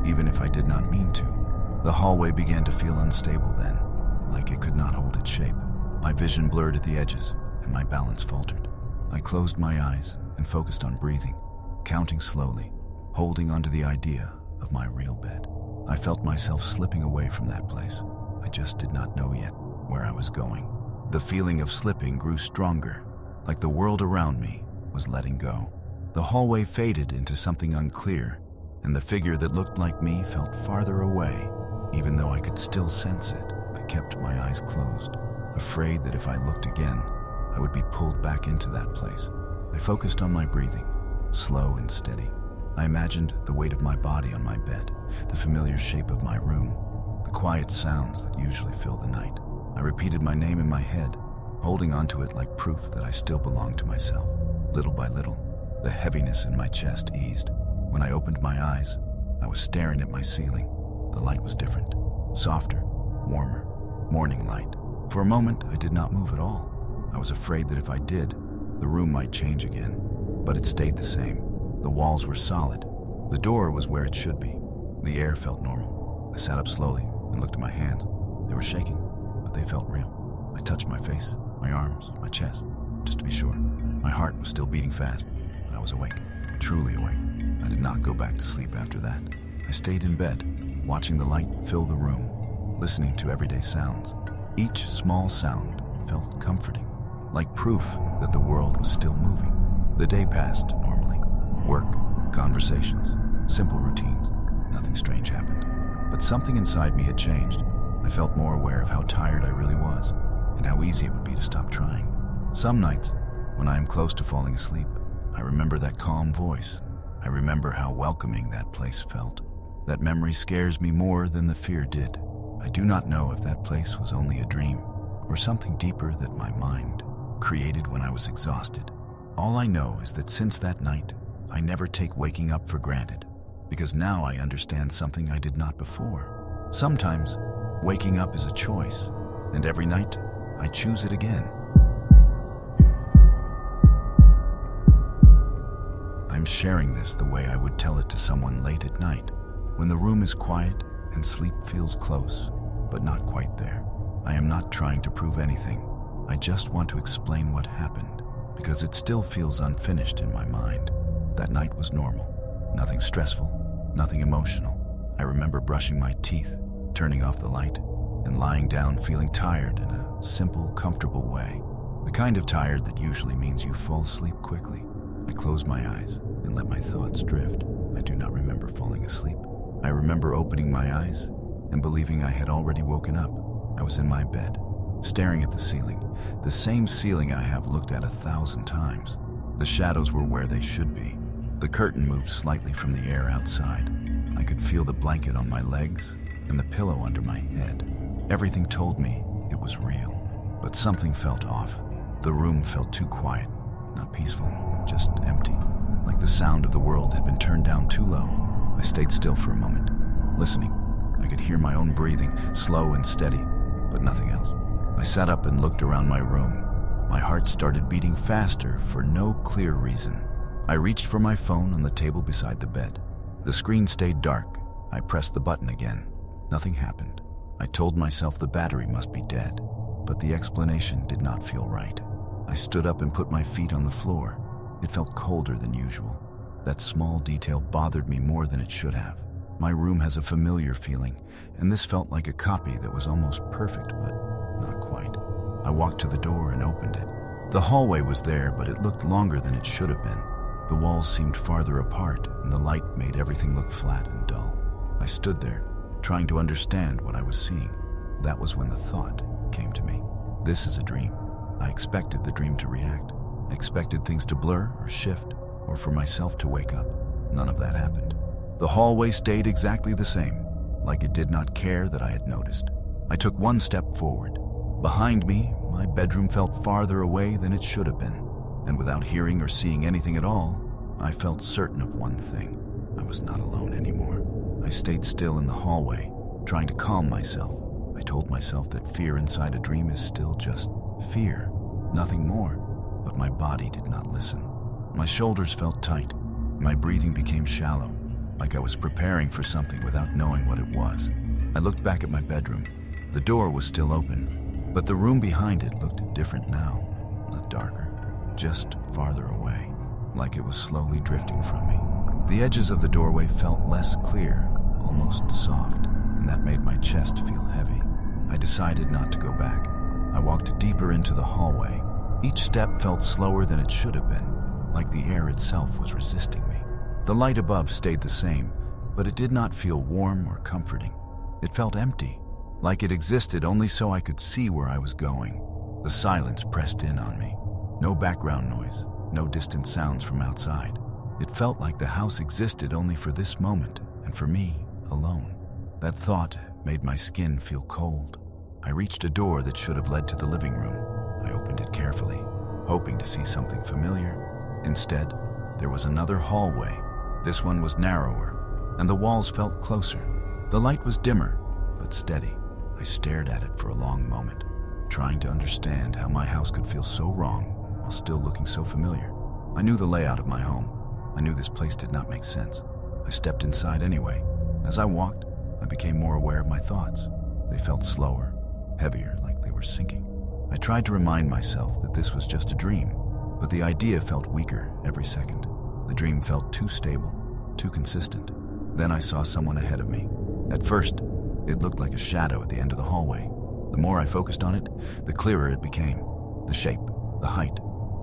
even if I did not mean to. The hallway began to feel unstable then, like it could not hold its shape. My vision blurred at the edges, and my balance faltered. I closed my eyes and focused on breathing, counting slowly, holding onto the idea of my real bed. I felt myself slipping away from that place. I just did not know yet where I was going. The feeling of slipping grew stronger, like the world around me was letting go. The hallway faded into something unclear, and the figure that looked like me felt farther away. Even though I could still sense it, I kept my eyes closed, afraid that if I looked again, I would be pulled back into that place. I focused on my breathing, slow and steady. I imagined the weight of my body on my bed, the familiar shape of my room, the quiet sounds that usually fill the night. I repeated my name in my head, holding onto it like proof that I still belonged to myself. Little by little, the heaviness in my chest eased. When I opened my eyes, I was staring at my ceiling. The light was different, softer, warmer, morning light. For a moment, I did not move at all. I was afraid that if I did, The room might change again, but it stayed the same. The walls were solid. The door was where it should be. The air felt normal. I sat up slowly and looked at my hands. They were shaking, but they felt real. I touched my face, my arms, my chest, just to be sure. My heart was still beating fast, but I was awake, truly awake. I did not go back to sleep after that. I stayed in bed, watching the light fill the room, listening to everyday sounds. Each small sound felt comforting, like proof that the world was still moving. The day passed normally. Work, conversations, simple routines. Nothing strange happened. But something inside me had changed. I felt more aware of how tired I really was, and how easy it would be to stop trying. Some nights, when I am close to falling asleep, I remember that calm voice. I remember how welcoming that place felt. That memory scares me more than the fear did. I do not know if that place was only a dream, or something deeper that my mind created when I was exhausted. All I know is that since that night, I never take waking up for granted, because now I understand something I did not before. Sometimes, waking up is a choice, and every night, I choose it again. I'm sharing this the way I would tell it to someone late at night, when the room is quiet and sleep feels close, but not quite there. I am not trying to prove anything. I just want to explain what happened, because it still feels unfinished in my mind. That night was normal. Nothing stressful, nothing emotional. I remember brushing my teeth, turning off the light, and lying down feeling tired in a simple, comfortable way. The kind of tired that usually means you fall asleep quickly. I closed my eyes and let my thoughts drift. I do not remember falling asleep. I remember opening my eyes and believing I had already woken up. I was in my bed, staring at the ceiling, the same ceiling I have looked at 1,000 times. The shadows were where they should be. The curtain moved slightly from the air outside. I could feel the blanket on my legs and the pillow under my head. Everything told me it was real, but something felt off. The room felt too quiet, not peaceful, just empty, like the sound of the world had been turned down too low. I stayed still for a moment, listening. I could hear my own breathing, slow and steady, but nothing else. I sat up and looked around my room. My heart started beating faster for no clear reason. I reached for my phone on the table beside the bed. The screen stayed dark. I pressed the button again. Nothing happened. I told myself the battery must be dead, but the explanation did not feel right. I stood up and put my feet on the floor. It felt colder than usual. That small detail bothered me more than it should have. My room has a familiar feeling, and this felt like a copy that was almost perfect, but not quite. I walked to the door and opened it. The hallway was there, but it looked longer than it should have been. The walls seemed farther apart, and the light made everything look flat and dull. I stood there, trying to understand what I was seeing. That was when the thought came to me. This is a dream. I expected the dream to react. I expected things to blur or shift, or for myself to wake up. None of that happened. The hallway stayed exactly the same, like it did not care that I had noticed. I took one step forward. Behind me, my bedroom felt farther away than it should have been, and without hearing or seeing anything at all, I felt certain of one thing. I was not alone anymore. I stayed still in the hallway, trying to calm myself. I told myself that fear inside a dream is still just fear, nothing more, but my body did not listen. My shoulders felt tight. My breathing became shallow, like I was preparing for something without knowing what it was. I looked back at my bedroom. The door was still open, but the room behind it looked different now. Not darker, just farther away, like it was slowly drifting from me. The edges of the doorway felt less clear, almost soft, and that made my chest feel heavy. I decided not to go back. I walked deeper into the hallway. Each step felt slower than it should have been, like the air itself was resisting me. The light above stayed the same, but it did not feel warm or comforting. It felt empty, like it existed only so I could see where I was going. The silence pressed in on me. No background noise, no distant sounds from outside. It felt like the house existed only for this moment and for me alone. That thought made my skin feel cold. I reached a door that should have led to the living room. I opened it carefully, hoping to see something familiar. Instead, there was another hallway. This one was narrower, and the walls felt closer. The light was dimmer, but steady. I stared at it for a long moment, trying to understand how my house could feel so wrong while still looking so familiar. I knew the layout of my home. I knew this place did not make sense. I stepped inside anyway. As I walked, I became more aware of my thoughts. They felt slower, heavier, like they were sinking. I tried to remind myself that this was just a dream, but the idea felt weaker every second. The dream felt too stable, too consistent. Then I saw someone ahead of me. At first, it looked like a shadow at the end of the hallway. The more I focused on it, the clearer it became. The shape, the height,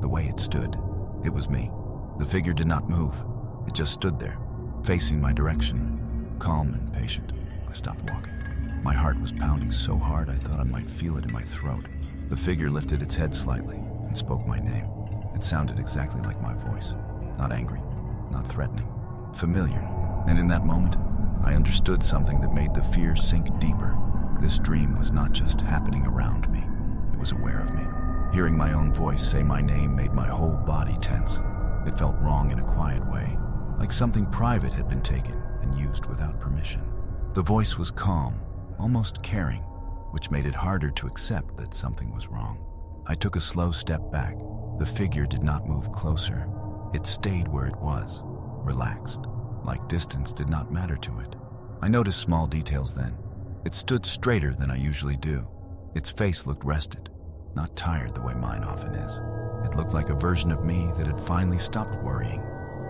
the way it stood. It was me. The figure did not move. It just stood there, facing my direction, calm and patient. I stopped walking. My heart was pounding so hard I thought I might feel it in my throat. The figure lifted its head slightly and spoke my name. It sounded exactly like my voice. Not angry, not threatening, familiar. And in that moment, I understood something that made the fear sink deeper. This dream was not just happening around me. It was aware of me. Hearing my own voice say my name made my whole body tense. It felt wrong in a quiet way, like something private had been taken and used without permission. The voice was calm, almost caring, which made it harder to accept that something was wrong. I took a slow step back. The figure did not move closer. It stayed where it was, relaxed, like distance did not matter to it. I noticed small details then. It stood straighter than I usually do. Its face looked rested, not tired the way mine often is. It looked like a version of me that had finally stopped worrying.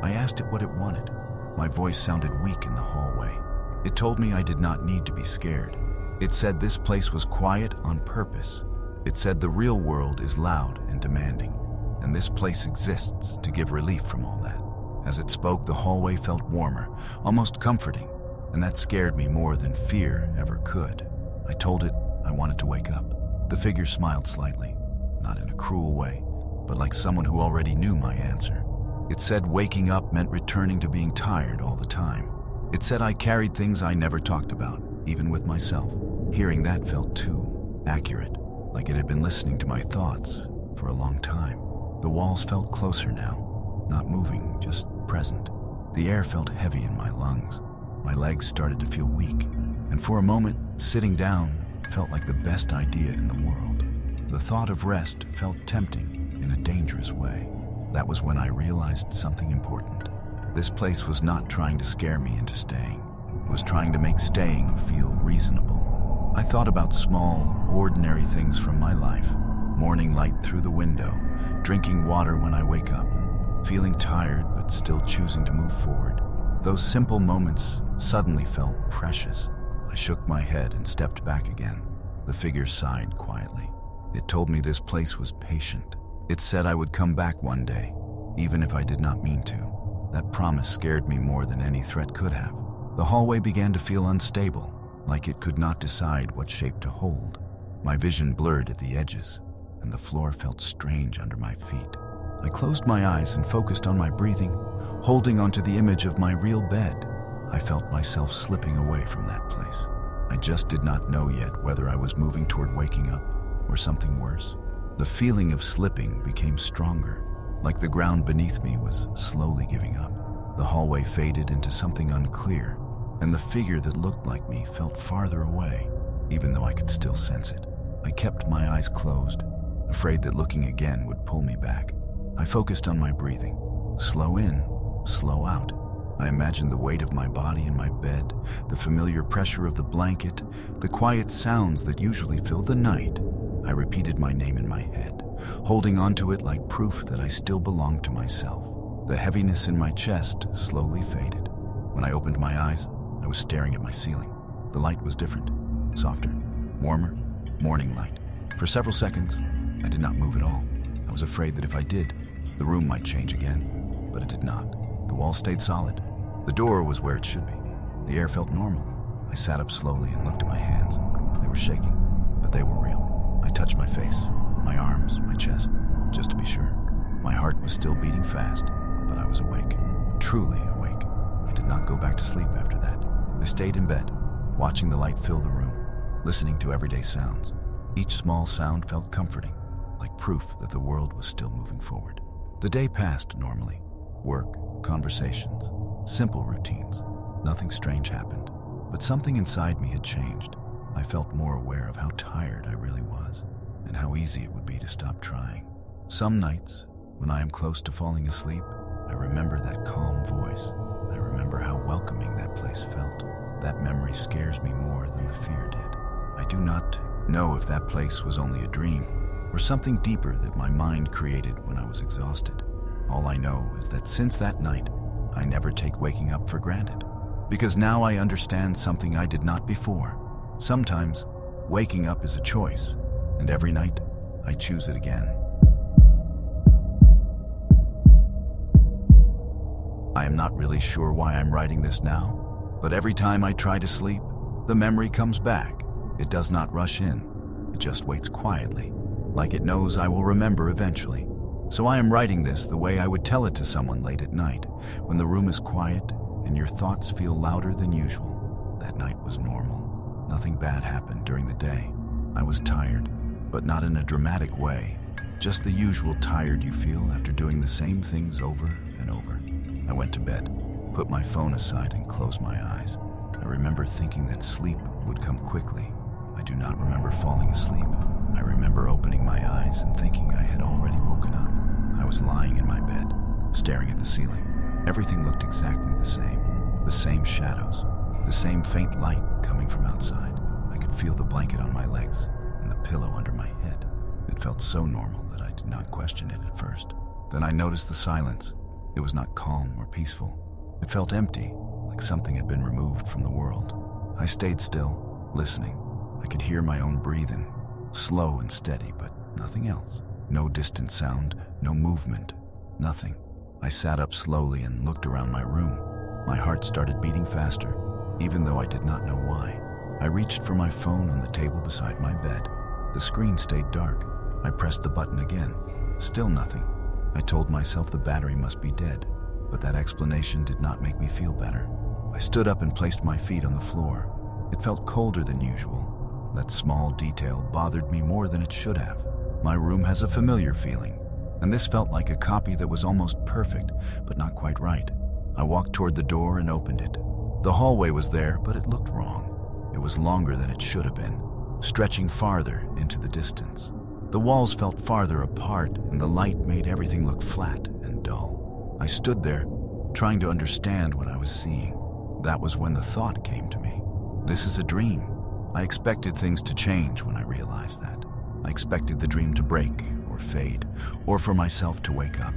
I asked it what it wanted. My voice sounded weak in the hallway. It told me I did not need to be scared. It said this place was quiet on purpose. It said the real world is loud and demanding, and this place exists to give relief from all that. As it spoke, the hallway felt warmer, almost comforting, and that scared me more than fear ever could. I told it I wanted to wake up. The figure smiled slightly, not in a cruel way, but like someone who already knew my answer. It said waking up meant returning to being tired all the time. It said I carried things I never talked about, even with myself. Hearing that felt too accurate, like it had been listening to my thoughts for a long time. The walls felt closer now, not moving, just present. The air felt heavy in my lungs. My legs started to feel weak, and for a moment, sitting down felt like the best idea in the world. The thought of rest felt tempting in a dangerous way. That was when I realized something important. This place was not trying to scare me into staying. It was trying to make staying feel reasonable. I thought about small, ordinary things from my life. Morning light through the window, drinking water when I wake up, feeling tired but still choosing to move forward. Those simple moments suddenly felt precious. I shook my head and stepped back again. The figure sighed quietly. It told me this place was patient. It said I would come back one day, even if I did not mean to. That promise scared me more than any threat could have. The hallway began to feel unstable, like it could not decide what shape to hold. My vision blurred at the edges, and the floor felt strange under my feet. I closed my eyes and focused on my breathing, holding onto the image of my real bed. I felt myself slipping away from that place. I just did not know yet whether I was moving toward waking up or something worse. The feeling of slipping became stronger, like the ground beneath me was slowly giving up. The hallway faded into something unclear, and the figure that looked like me felt farther away, even though I could still sense it. I kept my eyes closed, afraid that looking again would pull me back. I focused on my breathing. Slow in, slow out. I imagined the weight of my body in my bed, the familiar pressure of the blanket, the quiet sounds that usually fill the night. I repeated my name in my head, holding onto it like proof that I still belonged to myself. The heaviness in my chest slowly faded. When I opened my eyes, I was staring at my ceiling. The light was different, softer, warmer, morning light. For several seconds, I did not move at all. I was afraid that if I did, the room might change again, but it did not. The wall stayed solid. The door was where it should be. The air felt normal. I sat up slowly and looked at my hands. They were shaking, but they were real. I touched my face, my arms, my chest, just to be sure. My heart was still beating fast, but I was awake, truly awake. I did not go back to sleep after that. I stayed in bed, watching the light fill the room, listening to everyday sounds. Each small sound felt comforting, like proof that the world was still moving forward. The day passed normally. Work, conversations, simple routines. Nothing strange happened, but something inside me had changed. I felt more aware of how tired I really was, and how easy it would be to stop trying. Some nights, when I am close to falling asleep, I remember that calm voice. I remember how welcoming that place felt. That memory scares me more than the fear did. I do not know if that place was only a dream or something deeper that my mind created when I was exhausted. All I know is that since that night, I never take waking up for granted. Because now I understand something I did not before. Sometimes, waking up is a choice, and every night, I choose it again. I am not really sure why I'm writing this now, but every time I try to sleep, the memory comes back. It does not rush in. It just waits quietly, like it knows I will remember eventually. So I am writing this the way I would tell it to someone late at night, when the room is quiet and your thoughts feel louder than usual. That night was normal. Nothing bad happened during the day. I was tired, but not in a dramatic way. Just the usual tired you feel after doing the same things over and over. I went to bed, put my phone aside, and closed my eyes. I remember thinking that sleep would come quickly. I do not remember falling asleep. I remember opening my eyes and thinking I had already woken up. I was lying in my bed, staring at the ceiling. Everything looked exactly the same. The same shadows, the same faint light coming from outside. I could feel the blanket on my legs and the pillow under my head. It felt so normal that I did not question it at first. Then I noticed the silence. It was not calm or peaceful. It felt empty, like something had been removed from the world. I stayed still, listening. I could hear my own breathing, slow and steady, but nothing else. No distant sound, no movement, nothing. I sat up slowly and looked around my room. My heart started beating faster, even though I did not know why. I reached for my phone on the table beside my bed. The screen stayed dark. I pressed the button again. Still nothing. I told myself the battery must be dead, but that explanation did not make me feel better. I stood up and placed my feet on the floor. It felt colder than usual. That small detail bothered me more than it should have. My room has a familiar feeling, and this felt like a copy that was almost perfect, but not quite right. I walked toward the door and opened it. The hallway was there, but it looked wrong. It was longer than it should have been, stretching farther into the distance. The walls felt farther apart, and the light made everything look flat and dull. I stood there, trying to understand what I was seeing. That was when the thought came to me. This is a dream. I expected things to change when I realized that. I expected the dream to break or fade, or for myself to wake up.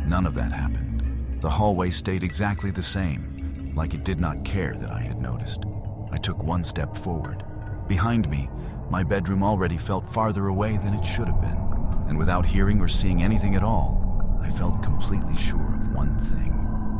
None of that happened. The hallway stayed exactly the same, like it did not care that I had noticed. I took one step forward. Behind me, my bedroom already felt farther away than it should have been, and without hearing or seeing anything at all, I felt completely sure of one thing.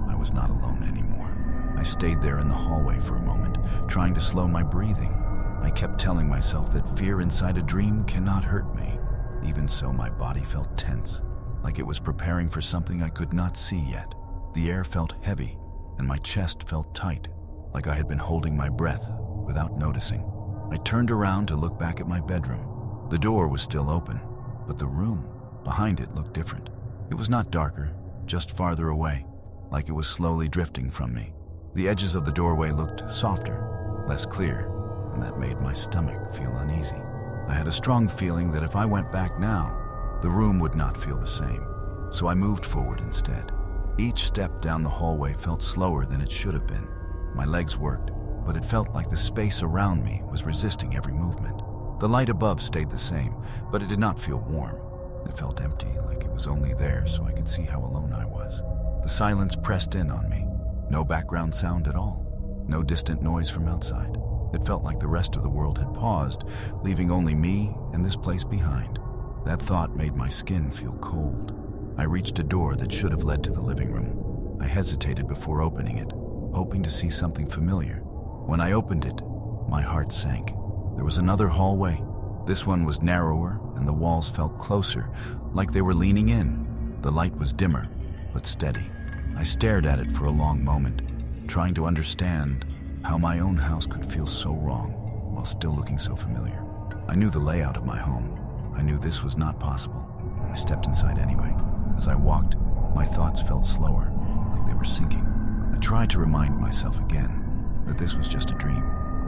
I was not alone anymore. I stayed there in the hallway for a moment, trying to slow my breathing. I kept telling myself that fear inside a dream cannot hurt me. Even so, my body felt tense, like it was preparing for something I could not see yet. The air felt heavy, and my chest felt tight, like I had been holding my breath without noticing. I turned around to look back at my bedroom. The door was still open, but the room behind it looked different. It was not darker, just farther away, like it was slowly drifting from me. The edges of the doorway looked softer, less clear, and that made my stomach feel uneasy. I had a strong feeling that if I went back now, the room would not feel the same, so I moved forward instead. Each step down the hallway felt slower than it should have been. My legs worked, but it felt like the space around me was resisting every movement. The light above stayed the same, but it did not feel warm. It felt empty, like it was only there so I could see how alone I was. The silence pressed in on me. No background sound at all. No distant noise from outside. It felt like the rest of the world had paused, leaving only me and this place behind. That thought made my skin feel cold. I reached a door that should have led to the living room. I hesitated before opening it, hoping to see something familiar. When I opened it, my heart sank. There was another hallway. This one was narrower, and the walls felt closer, like they were leaning in. The light was dimmer, but steady. I stared at it for a long moment, trying to understand how my own house could feel so wrong while still looking so familiar. I knew the layout of my home. I knew this was not possible. I stepped inside anyway. As I walked, my thoughts felt slower, like they were sinking. I tried to remind myself again that this was just a dream,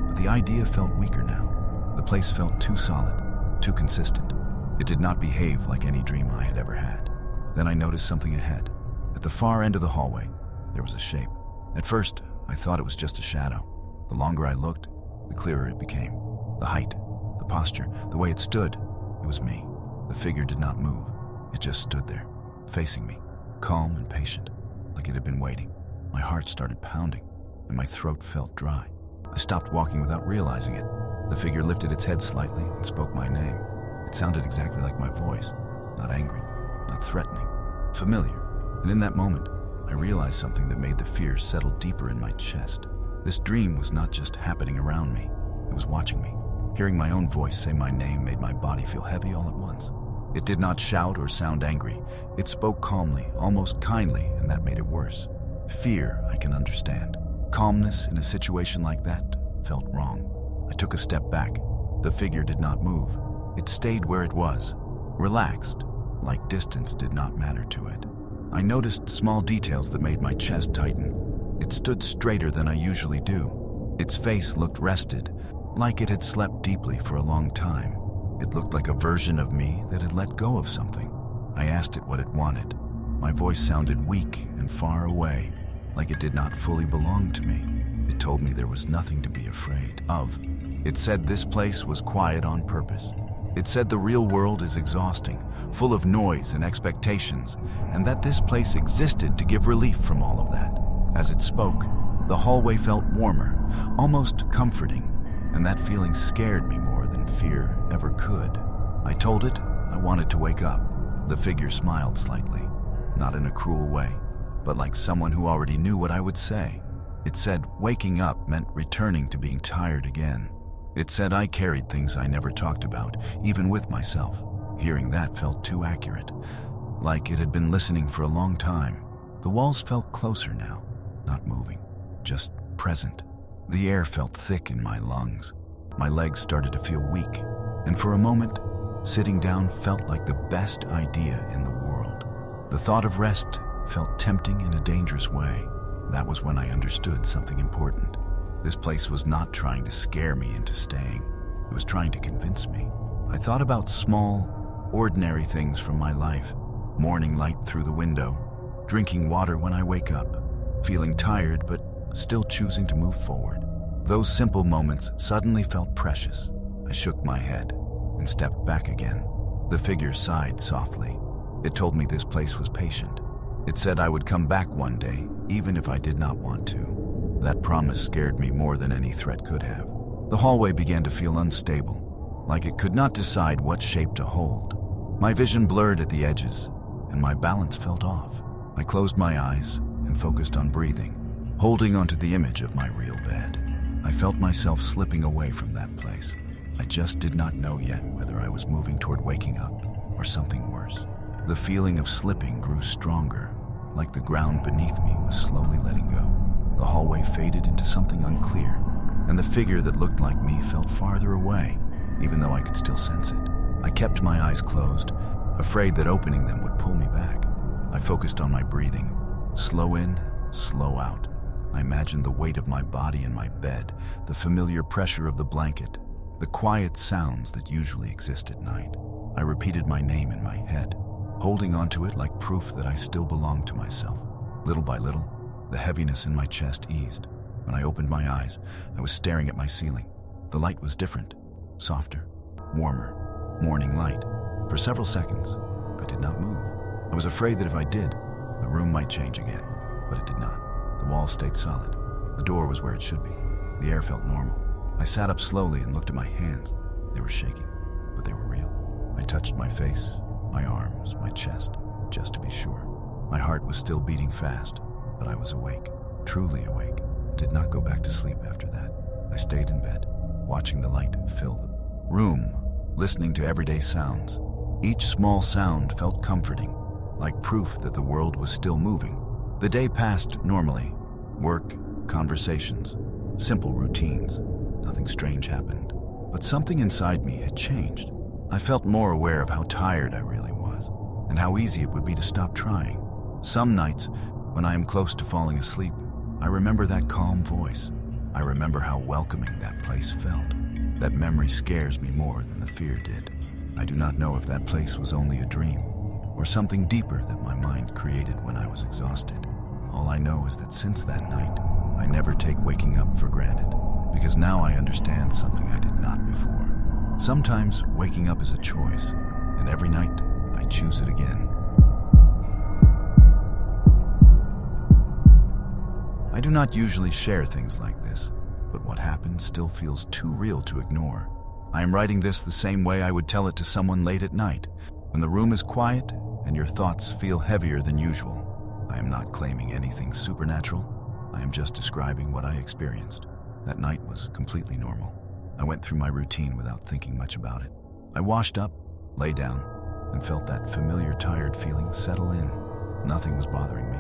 but the idea felt weaker now. The place felt too solid, too consistent. It did not behave like any dream I had ever had. Then I noticed something ahead. At the far end of the hallway, there was a shape. At first, I thought it was just a shadow. The longer I looked, the clearer it became. The height, the posture, the way it stood, it was me. The figure did not move. It just stood there, facing me, calm and patient, like it had been waiting. My heart started pounding, and my throat felt dry. I stopped walking without realizing it. The figure lifted its head slightly and spoke my name. It sounded exactly like my voice, not angry, not threatening, familiar. And in that moment, I realized something that made the fear settle deeper in my chest. This dream was not just happening around me, it was watching me. Hearing my own voice say my name made my body feel heavy all at once. It did not shout or sound angry. It spoke calmly, almost kindly, and that made it worse. Fear, I can understand. Calmness in a situation like that felt wrong. I took a step back. The figure did not move. It stayed where it was, relaxed, like distance did not matter to it. I noticed small details that made my chest tighten. It stood straighter than I usually do. Its face looked rested, like it had slept deeply for a long time. It looked like a version of me that had let go of something. I asked it what it wanted. My voice sounded weak and far away, like it did not fully belong to me. It told me there was nothing to be afraid of. It said this place was quiet on purpose. It said the real world is exhausting, full of noise and expectations, and that this place existed to give relief from all of that. As it spoke, the hallway felt warmer, almost comforting, and that feeling scared me more than fear ever could. I told it I wanted to wake up. The figure smiled slightly, not in a cruel way, but like someone who already knew what I would say. It said waking up meant returning to being tired again. It said I carried things I never talked about, even with myself. Hearing that felt too accurate, like it had been listening for a long time. The walls felt closer now, not moving, just present. The air felt thick in my lungs. My legs started to feel weak, and for a moment, sitting down felt like the best idea in the world. The thought of rest felt tempting in a dangerous way. That was when I understood something important. This place was not trying to scare me into staying. It was trying to convince me. I thought about small, ordinary things from my life. Morning light through the window, drinking water when I wake up, feeling tired but still choosing to move forward. Those simple moments suddenly felt precious. I shook my head and stepped back again. The figure sighed softly. It told me this place was patient. It said I would come back one day, even if I did not want to. That promise scared me more than any threat could have. The hallway began to feel unstable, like it could not decide what shape to hold. My vision blurred at the edges, and my balance felt off. I closed my eyes and focused on breathing, holding onto the image of my real bed. I felt myself slipping away from that place. I just did not know yet whether I was moving toward waking up or something worse. The feeling of slipping grew stronger, like the ground beneath me was slowly letting go. The hallway faded into something unclear, and the figure that looked like me felt farther away, even though I could still sense it. I kept my eyes closed, afraid that opening them would pull me back. I focused on my breathing. Slow in, slow out. I imagined the weight of my body in my bed, the familiar pressure of the blanket, the quiet sounds that usually exist at night. I repeated my name in my head, holding onto it like proof that I still belonged to myself. Little by little, the heaviness in my chest eased. When I opened my eyes, I was staring at my ceiling. The light was different, softer, warmer, morning light. For several seconds, I did not move. I was afraid that if I did, the room might change again, but it did not. The walls stayed solid. The door was where it should be. The air felt normal. I sat up slowly and looked at my hands. They were shaking, but they were real. I touched my face, my arms, my chest, just to be sure. My heart was still beating fast, but I was awake, truly awake. I did not go back to sleep after that. I stayed in bed, watching the light fill the room, listening to everyday sounds. Each small sound felt comforting, like proof that the world was still moving. The day passed normally. Work, conversations, simple routines. Nothing strange happened. But something inside me had changed. I felt more aware of how tired I really was, and how easy it would be to stop trying. Some nights, when I am close to falling asleep, I remember that calm voice. I remember how welcoming that place felt. That memory scares me more than the fear did. I do not know if that place was only a dream or something deeper that my mind created when I was exhausted. All I know is that since that night, I never take waking up for granted, because now I understand something I did not before. Sometimes waking up is a choice, and every night I choose it again. I do not usually share things like this, but what happened still feels too real to ignore. I am writing this the same way I would tell it to someone late at night, when the room is quiet and your thoughts feel heavier than usual. I am not claiming anything supernatural. I am just describing what I experienced. That night was completely normal. I went through my routine without thinking much about it. I washed up, lay down, and felt that familiar tired feeling settle in. Nothing was bothering me.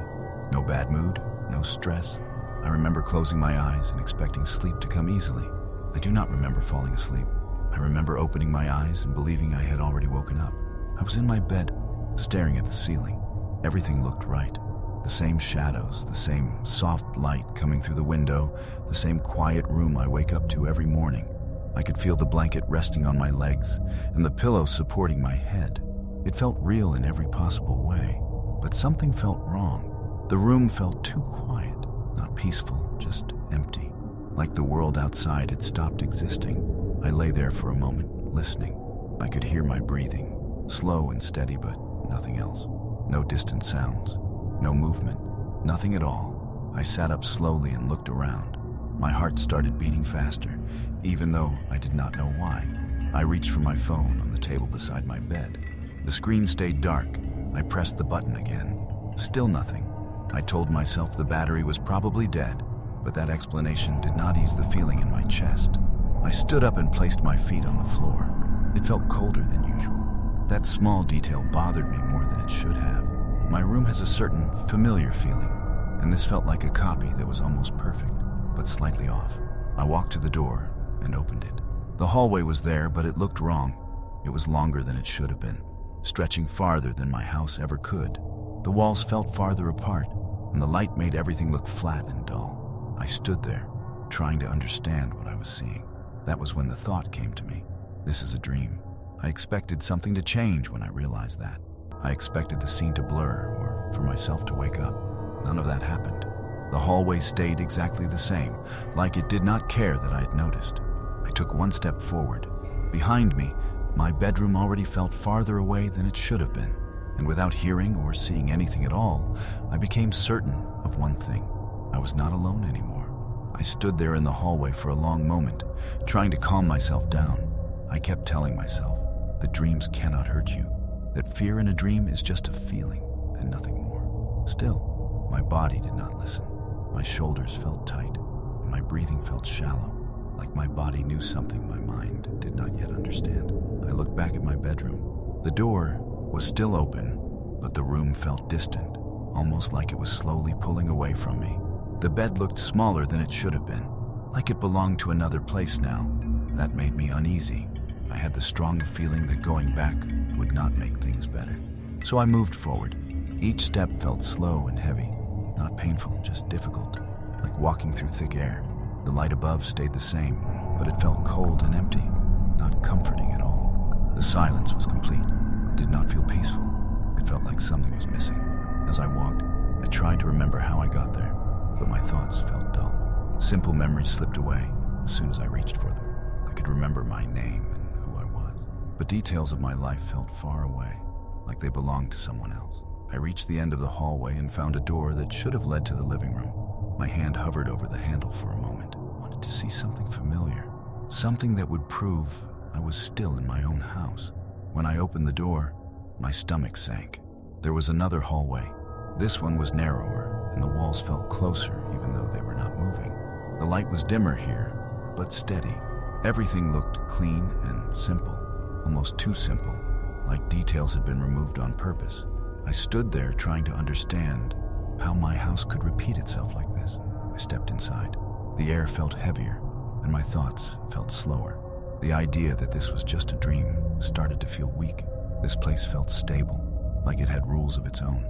No bad mood, no stress. I remember closing my eyes and expecting sleep to come easily. I do not remember falling asleep. I remember opening my eyes and believing I had already woken up. I was in my bed, staring at the ceiling. Everything looked right. The same shadows, the same soft light coming through the window, the same quiet room I wake up to every morning. I could feel the blanket resting on my legs and the pillow supporting my head. It felt real in every possible way, but something felt wrong. The room felt too quiet, not peaceful, just empty. Like the world outside had stopped existing. I lay there for a moment, listening. I could hear my breathing, slow and steady, but nothing else. No distant sounds, no movement, nothing at all. I sat up slowly and looked around. My heart started beating faster, even though I did not know why. I reached for my phone on the table beside my bed. The screen stayed dark. I pressed the button again. Still nothing. I told myself the battery was probably dead, but that explanation did not ease the feeling in my chest. I stood up and placed my feet on the floor. It felt colder than usual. That small detail bothered me more than it should have. My room has a certain familiar feeling, and this felt like a copy that was almost perfect, but slightly off. I walked to the door and opened it. The hallway was there, but it looked wrong. It was longer than it should have been, stretching farther than my house ever could. The walls felt farther apart, and the light made everything look flat and dull. I stood there, trying to understand what I was seeing. That was when the thought came to me. This is a dream. I expected something to change when I realized that. I expected the scene to blur or for myself to wake up. None of that happened. The hallway stayed exactly the same, like it did not care that I had noticed. I took one step forward. Behind me, my bedroom already felt farther away than it should have been. And without hearing or seeing anything at all, I became certain of one thing. I was not alone anymore. I stood there in the hallway for a long moment, trying to calm myself down. I kept telling myself that dreams cannot hurt you, that fear in a dream is just a feeling and nothing more. Still, my body did not listen. My shoulders felt tight, and my breathing felt shallow, like my body knew something my mind did not yet understand. I looked back at my bedroom. The door was still open, but the room felt distant, almost like it was slowly pulling away from me. The bed looked smaller than it should have been, like it belonged to another place now. That made me uneasy. I had the strong feeling that going back would not make things better. So I moved forward. Each step felt slow and heavy, not painful, just difficult, like walking through thick air. The light above stayed the same, but it felt cold and empty, not comforting at all. The silence was complete. It did not feel peaceful. It felt like something was missing. As I walked, I tried to remember how I got there, but my thoughts felt dull. Simple memories slipped away as soon as I reached for them. I could remember my name and who I was, but details of my life felt far away, like they belonged to someone else. I reached the end of the hallway and found a door that should have led to the living room. My hand hovered over the handle for a moment. I wanted to see something familiar, something that would prove I was still in my own house. When I opened the door, my stomach sank. There was another hallway. This one was narrower, and the walls felt closer even though they were not moving. The light was dimmer here, but steady. Everything looked clean and simple, almost too simple, like details had been removed on purpose. I stood there trying to understand how my house could repeat itself like this. I stepped inside. The air felt heavier, and my thoughts felt slower. The idea that this was just a dream started to feel weak. This place felt stable, like it had rules of its own.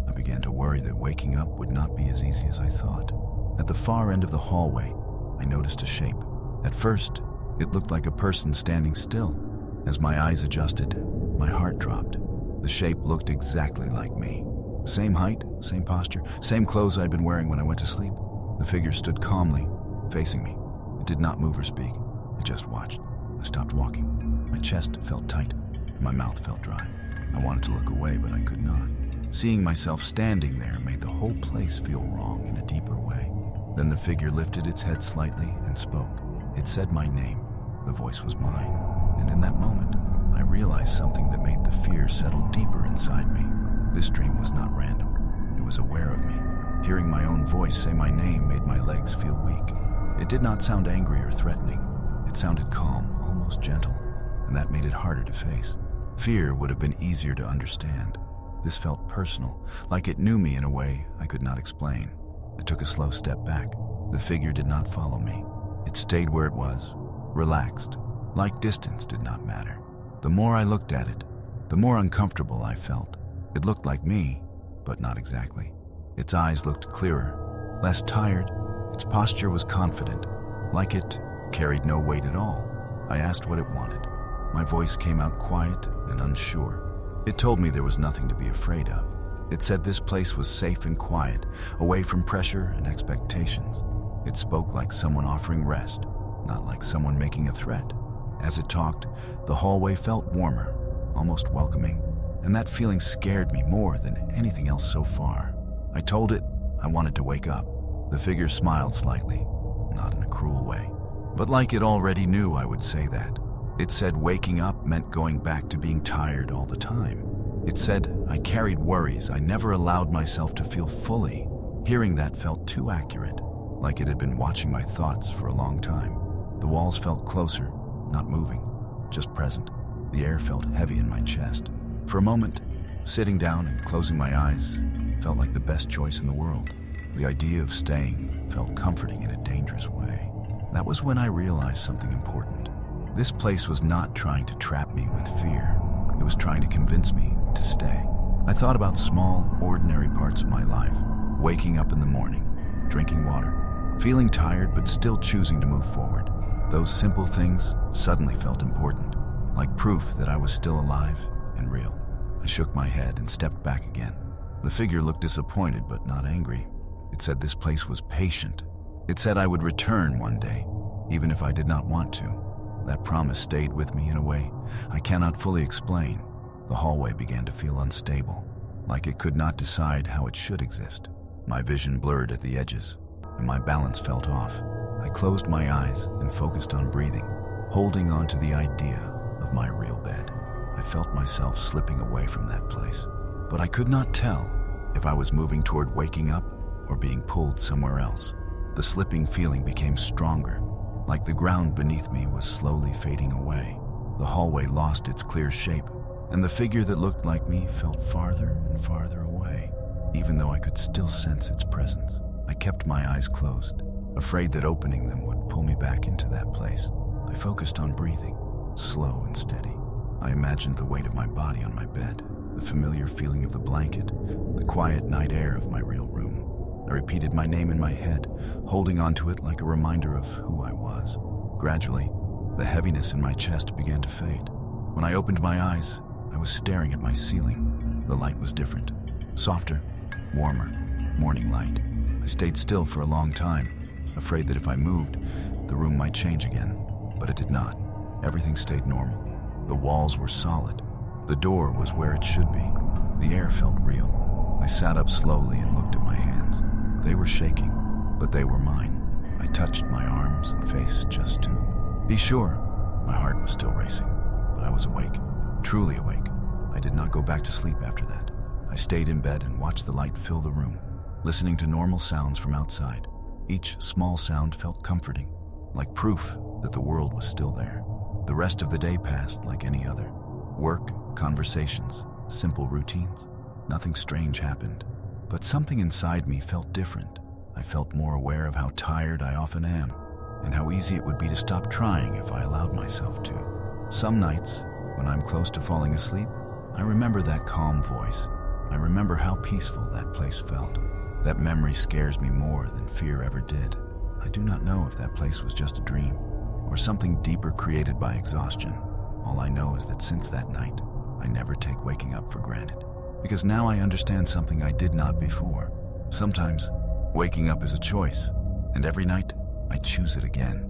I began to worry that waking up would not be as easy as I thought. At the far end of the hallway, I noticed a shape. At first, it looked like a person standing still, As my eyes adjusted, my heart dropped. The shape looked exactly like me. Same height, same posture, same clothes I'd been wearing when I went to sleep. The figure stood calmly, facing me. It did not move or speak. It just watched. I stopped walking. My chest felt tight, and my mouth felt dry. I wanted to look away, but I could not. Seeing myself standing there made the whole place feel wrong in a deeper way. Then the figure lifted its head slightly and spoke. It said my name. The voice was mine. And in that moment, I realized something that made the fear settle deeper inside me. This dream was not random. It was aware of me. Hearing my own voice say my name made my legs feel weak. It did not sound angry or threatening. It sounded calm, almost gentle, and that made it harder to face. Fear would have been easier to understand. This felt personal, like it knew me in a way I could not explain. I took a slow step back. The figure did not follow me. It stayed where it was, relaxed, like distance did not matter. The more I looked at it, the more uncomfortable I felt. It looked like me, but not exactly. Its eyes looked clearer, less tired. Its posture was confident, like it carried no weight at all. I asked what it wanted. My voice came out quiet and unsure. It told me there was nothing to be afraid of. It said this place was safe and quiet, away from pressure and expectations. It spoke like someone offering rest, not like someone making a threat. As it talked, the hallway felt warmer, almost welcoming, and that feeling scared me more than anything else so far. I told it I wanted to wake up. The figure smiled slightly, not in a cruel way, but like it already knew I would say that. It said waking up meant going back to being tired all the time. It said I carried worries I never allowed myself to feel fully. Hearing that felt too accurate, like it had been watching my thoughts for a long time. The walls felt closer, not moving, just present. The air felt heavy in my chest. For a moment, sitting down and closing my eyes felt like the best choice in the world. The idea of staying felt comforting in a dangerous way. That was when I realized something important. This place was not trying to trap me with fear. It was trying to convince me to stay. I thought about small, ordinary parts of my life. Waking up in the morning, drinking water, feeling tired but still choosing to move forward. Those simple things suddenly felt important, like proof that I was still alive and real. I shook my head and stepped back again. The figure looked disappointed but not angry. It said this place was patient. It said I would return one day, even if I did not want to. That promise stayed with me in a way I cannot fully explain. The hallway began to feel unstable, like it could not decide how it should exist. My vision blurred at the edges, and my balance felt off. I closed my eyes and focused on breathing, holding on to the idea of my real bed. I felt myself slipping away from that place, but I could not tell if I was moving toward waking up or being pulled somewhere else. The slipping feeling became stronger, like the ground beneath me was slowly fading away. The hallway lost its clear shape, and the figure that looked like me felt farther and farther away. Even though I could still sense its presence, I kept my eyes closed, afraid that opening them would pull me back into that place. I focused on breathing, slow and steady. I imagined the weight of my body on my bed, the familiar feeling of the blanket, the quiet night air of my real room. I repeated my name in my head, holding onto it like a reminder of who I was. Gradually, the heaviness in my chest began to fade. When I opened my eyes, I was staring at my ceiling. The light was different, softer, warmer, morning light. I stayed still for a long time, afraid that if I moved, the room might change again. But it did not. Everything stayed normal. The walls were solid. The door was where it should be. The air felt real. I sat up slowly and looked at my hands. They were shaking, but they were mine. I touched my arms and face just to be sure. My heart was still racing, but I was awake, truly awake. I did not go back to sleep after that. I stayed in bed and watched the light fill the room, listening to normal sounds from outside. Each small sound felt comforting, like proof that the world was still there. The rest of the day passed like any other. Work, conversations, simple routines. Nothing strange happened. But something inside me felt different. I felt more aware of how tired I often am, and how easy it would be to stop trying if I allowed myself to. Some nights, when I'm close to falling asleep, I remember that calm voice. I remember how peaceful that place felt. That memory scares me more than fear ever did. I do not know if that place was just a dream, or something deeper created by exhaustion. All I know is that since that night, I never take waking up for granted. Because now I understand something I did not before. Sometimes, waking up is a choice, and every night, I choose it again.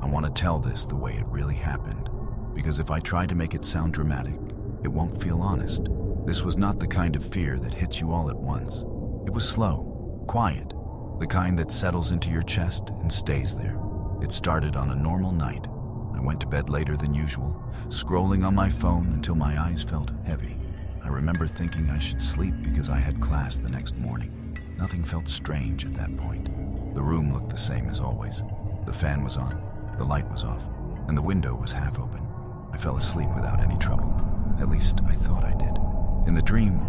I want to tell this the way it really happened, because if I try to make it sound dramatic, it won't feel honest. This was not the kind of fear that hits you all at once. It was slow, quiet, the kind that settles into your chest and stays there. It started on a normal night. I went to bed later than usual, scrolling on my phone until my eyes felt heavy. I remember thinking I should sleep because I had class the next morning. Nothing felt strange at that point. The room looked the same as always. The fan was on, the light was off, and the window was half open. I fell asleep without any trouble. At least I thought I did. In the dream,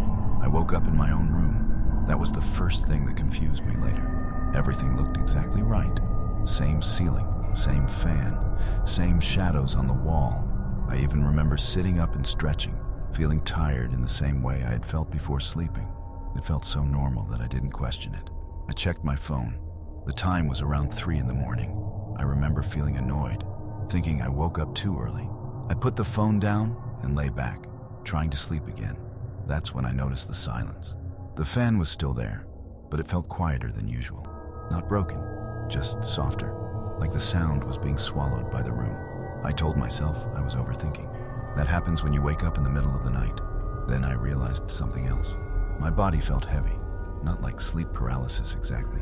I woke up in my own room. That was the first thing that confused me later. Everything looked exactly right. Same ceiling, same fan, same shadows on the wall. I even remember sitting up and stretching, feeling tired in the same way I had felt before sleeping. It felt so normal that I didn't question it. I checked my phone. The time was around 3 in the morning. I remember feeling annoyed, thinking I woke up too early. I put the phone down and lay back, trying to sleep again. That's when I noticed the silence. The fan was still there, but it felt quieter than usual. Not broken, just softer, like the sound was being swallowed by the room. I told myself I was overthinking. That happens when you wake up in the middle of the night. Then I realized something else. My body felt heavy, not like sleep paralysis exactly.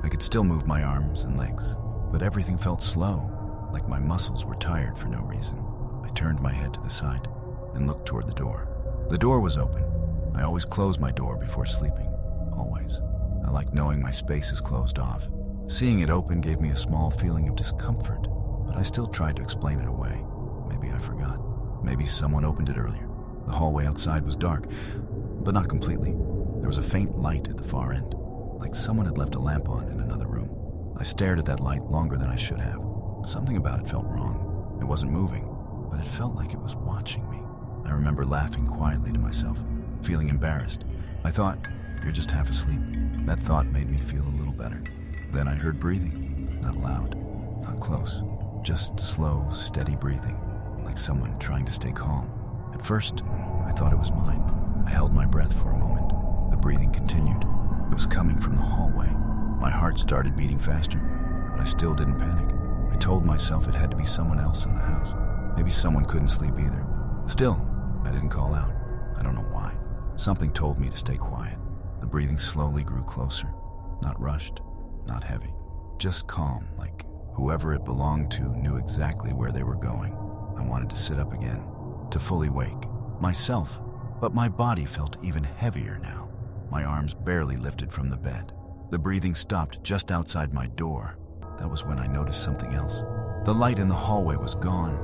I could still move my arms and legs, but everything felt slow, like my muscles were tired for no reason. I turned my head to the side and looked toward the door. The door was open. I always close my door before sleeping, always. I like knowing my space is closed off. Seeing it open gave me a small feeling of discomfort, but I still tried to explain it away. Maybe I forgot. Maybe someone opened it earlier. The hallway outside was dark, but not completely. There was a faint light at the far end, like someone had left a lamp on in another room. I stared at that light longer than I should have. Something about it felt wrong. It wasn't moving, but it felt like it was watching me. I remember laughing quietly to myself, feeling embarrassed. I thought, "You're just half asleep." That thought made me feel a little better. Then I heard breathing, not loud, not close, just slow, steady breathing, like someone trying to stay calm. At first, I thought it was mine. I held my breath for a moment. The breathing continued. It was coming from the hallway. My heart started beating faster, but I still didn't panic. I told myself it had to be someone else in the house. Maybe someone couldn't sleep either. Still, I didn't call out. I don't know why. Something told me to stay quiet. The breathing slowly grew closer, not rushed, not heavy, just calm, like whoever it belonged to knew exactly where they were going. I wanted to sit up again, to fully wake myself, but my body felt even heavier now. My arms barely lifted from the bed. The breathing stopped just outside my door. That was when I noticed something else. The light in the hallway was gone.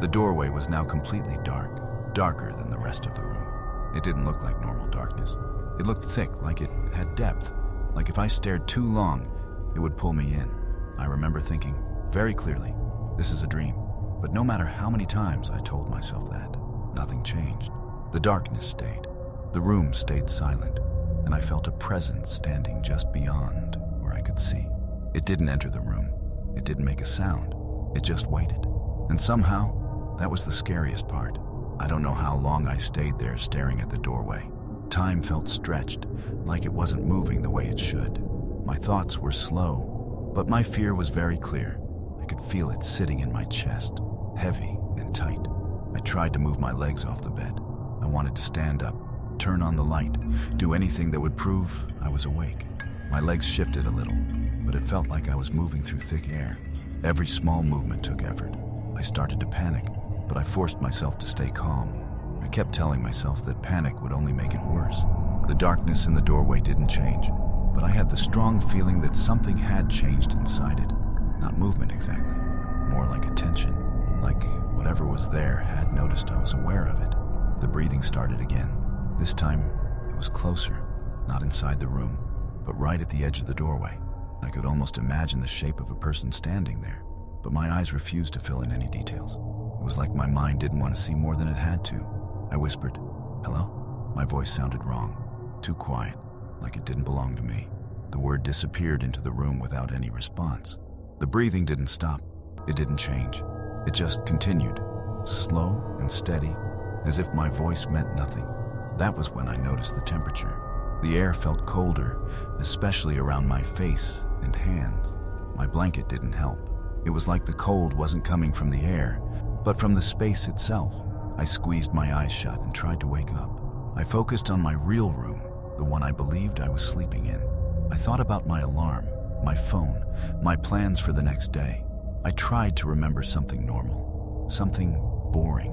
The doorway was now completely dark, darker than the rest of the room. It didn't look like normal darkness. It looked thick, like it had depth, like if I stared too long, it would pull me in. I remember thinking, very clearly, this is a dream. But no matter how many times I told myself that, nothing changed. The darkness stayed. The room stayed silent, and I felt a presence standing just beyond where I could see. It didn't enter the room. It didn't make a sound. It just waited. And somehow, that was the scariest part. I don't know how long I stayed there staring at the doorway. Time felt stretched, like it wasn't moving the way it should. My thoughts were slow, but my fear was very clear. I could feel it sitting in my chest, heavy and tight. I tried to move my legs off the bed. I wanted to stand up, turn on the light, do anything that would prove I was awake. My legs shifted a little, but it felt like I was moving through thick air. Every small movement took effort. I started to panic, but I forced myself to stay calm. I kept telling myself that panic would only make it worse. The darkness in the doorway didn't change, but I had the strong feeling that something had changed inside it. Not movement exactly, more like a tension, like whatever was there had noticed I was aware of it. The breathing started again. This time, it was closer, not inside the room, but right at the edge of the doorway. I could almost imagine the shape of a person standing there, but my eyes refused to fill in any details. It was like my mind didn't want to see more than it had to. I whispered, "Hello?" My voice sounded wrong, too quiet, like it didn't belong to me. The word disappeared into the room without any response. The breathing didn't stop. It didn't change. It just continued, slow and steady, as if my voice meant nothing. That was when I noticed the temperature. The air felt colder, especially around my face and hands. My blanket didn't help. It was like the cold wasn't coming from the air, but from the space itself. I squeezed my eyes shut and tried to wake up. I focused on my real room, the one I believed I was sleeping in. I thought about my alarm, my phone, my plans for the next day. I tried to remember something normal, something boring.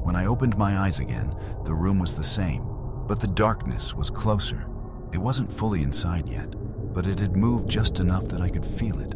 When I opened my eyes again, the room was the same, but the darkness was closer. It wasn't fully inside yet, but it had moved just enough that I could feel it.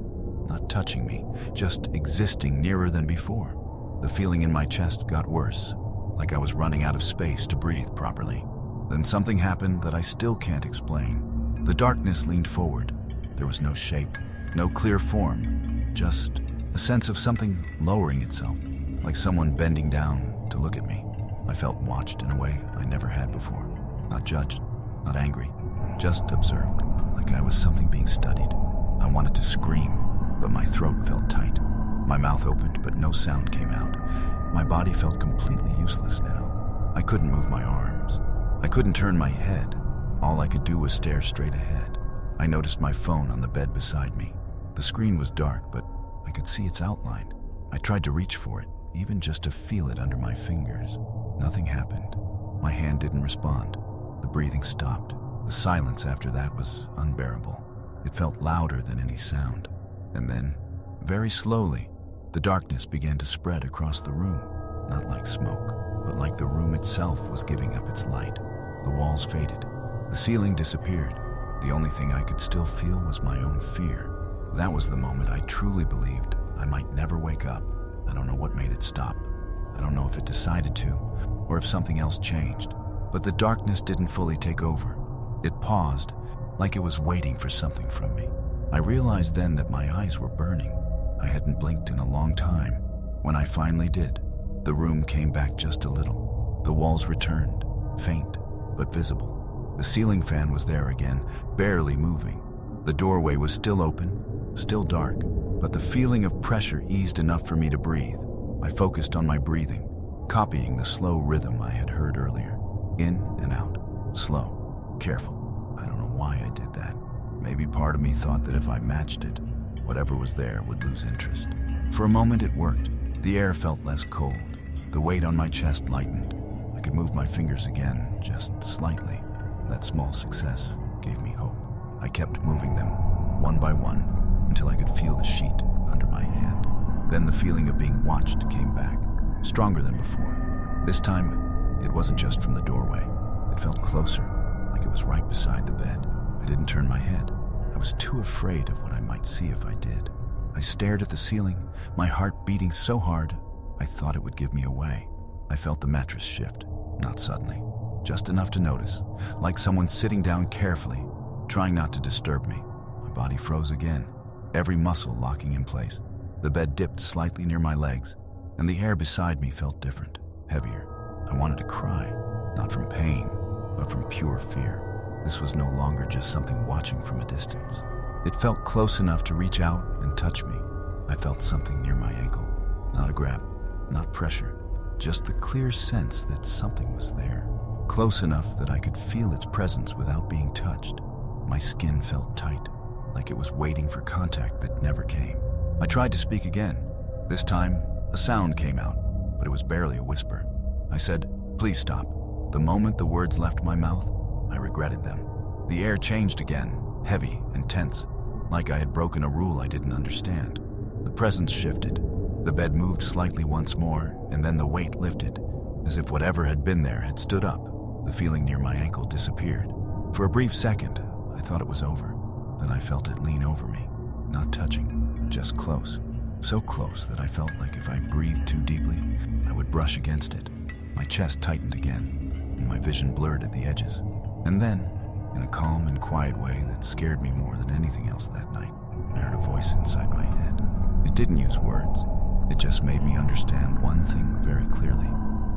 Not touching me, just existing nearer than before. The feeling in my chest got worse, like I was running out of space to breathe properly. Then something happened that I still can't explain. The darkness leaned forward. There was no shape, no clear form, just a sense of something lowering itself, like someone bending down to look at me. I felt watched in a way I never had before. Not judged, not angry, just observed, like I was something being studied. I wanted to scream, but my throat felt tight. My mouth opened, but no sound came out. My body felt completely useless now. I couldn't move my arms. I couldn't turn my head. All I could do was stare straight ahead. I noticed my phone on the bed beside me. The screen was dark, but I could see its outline. I tried to reach for it, even just to feel it under my fingers. Nothing happened. My hand didn't respond. The breathing stopped. The silence after that was unbearable. It felt louder than any sound. And then, very slowly, the darkness began to spread across the room. Not like smoke, but like the room itself was giving up its light. The walls faded. The ceiling disappeared. The only thing I could still feel was my own fear. That was the moment I truly believed I might never wake up. I don't know what made it stop. I don't know if it decided to, or if something else changed. But the darkness didn't fully take over. It paused, like it was waiting for something from me. I realized then that my eyes were burning. I hadn't blinked in a long time. When I finally did, the room came back just a little. The walls returned, faint but visible. The ceiling fan was there again, barely moving. The doorway was still open, still dark, but the feeling of pressure eased enough for me to breathe. I focused on my breathing, copying the slow rhythm I had heard earlier. In and out, slow, careful. I don't know why I did that. Maybe part of me thought that if I matched it, whatever was there would lose interest. For a moment it worked. The air felt less cold. The weight on my chest lightened. I could move my fingers again, just slightly. That small success gave me hope. I kept moving them, one by one, until I could feel the sheet under my hand. Then the feeling of being watched came back, stronger than before. This time, it wasn't just from the doorway. It felt closer, like it was right beside the bed. I didn't turn my head. I was too afraid of what I might see if I did. I stared at the ceiling, my heart beating so hard, I thought it would give me away. I felt the mattress shift, not suddenly, just enough to notice, like someone sitting down carefully, trying not to disturb me. My body froze again, every muscle locking in place. The bed dipped slightly near my legs, and the air beside me felt different, heavier. I wanted to cry, not from pain, but from pure fear. This was no longer just something watching from a distance. It felt close enough to reach out and touch me. I felt something near my ankle, not a grab, not pressure, just the clear sense that something was there, close enough that I could feel its presence without being touched. My skin felt tight, like it was waiting for contact that never came. I tried to speak again. This time, a sound came out, but it was barely a whisper. I said, "Please stop." The moment the words left my mouth, I regretted them. The air changed again, heavy and tense, like I had broken a rule I didn't understand. The presence shifted. The bed moved slightly once more, and then the weight lifted, as if whatever had been there had stood up. The feeling near my ankle disappeared. For a brief second, I thought it was over. Then I felt it lean over me, not touching, just close. So close that I felt like if I breathed too deeply, I would brush against it. My chest tightened again, and my vision blurred at the edges. And then, in a calm and quiet way that scared me more than anything else that night, I heard a voice inside my head. It didn't use words. It just made me understand one thing very clearly.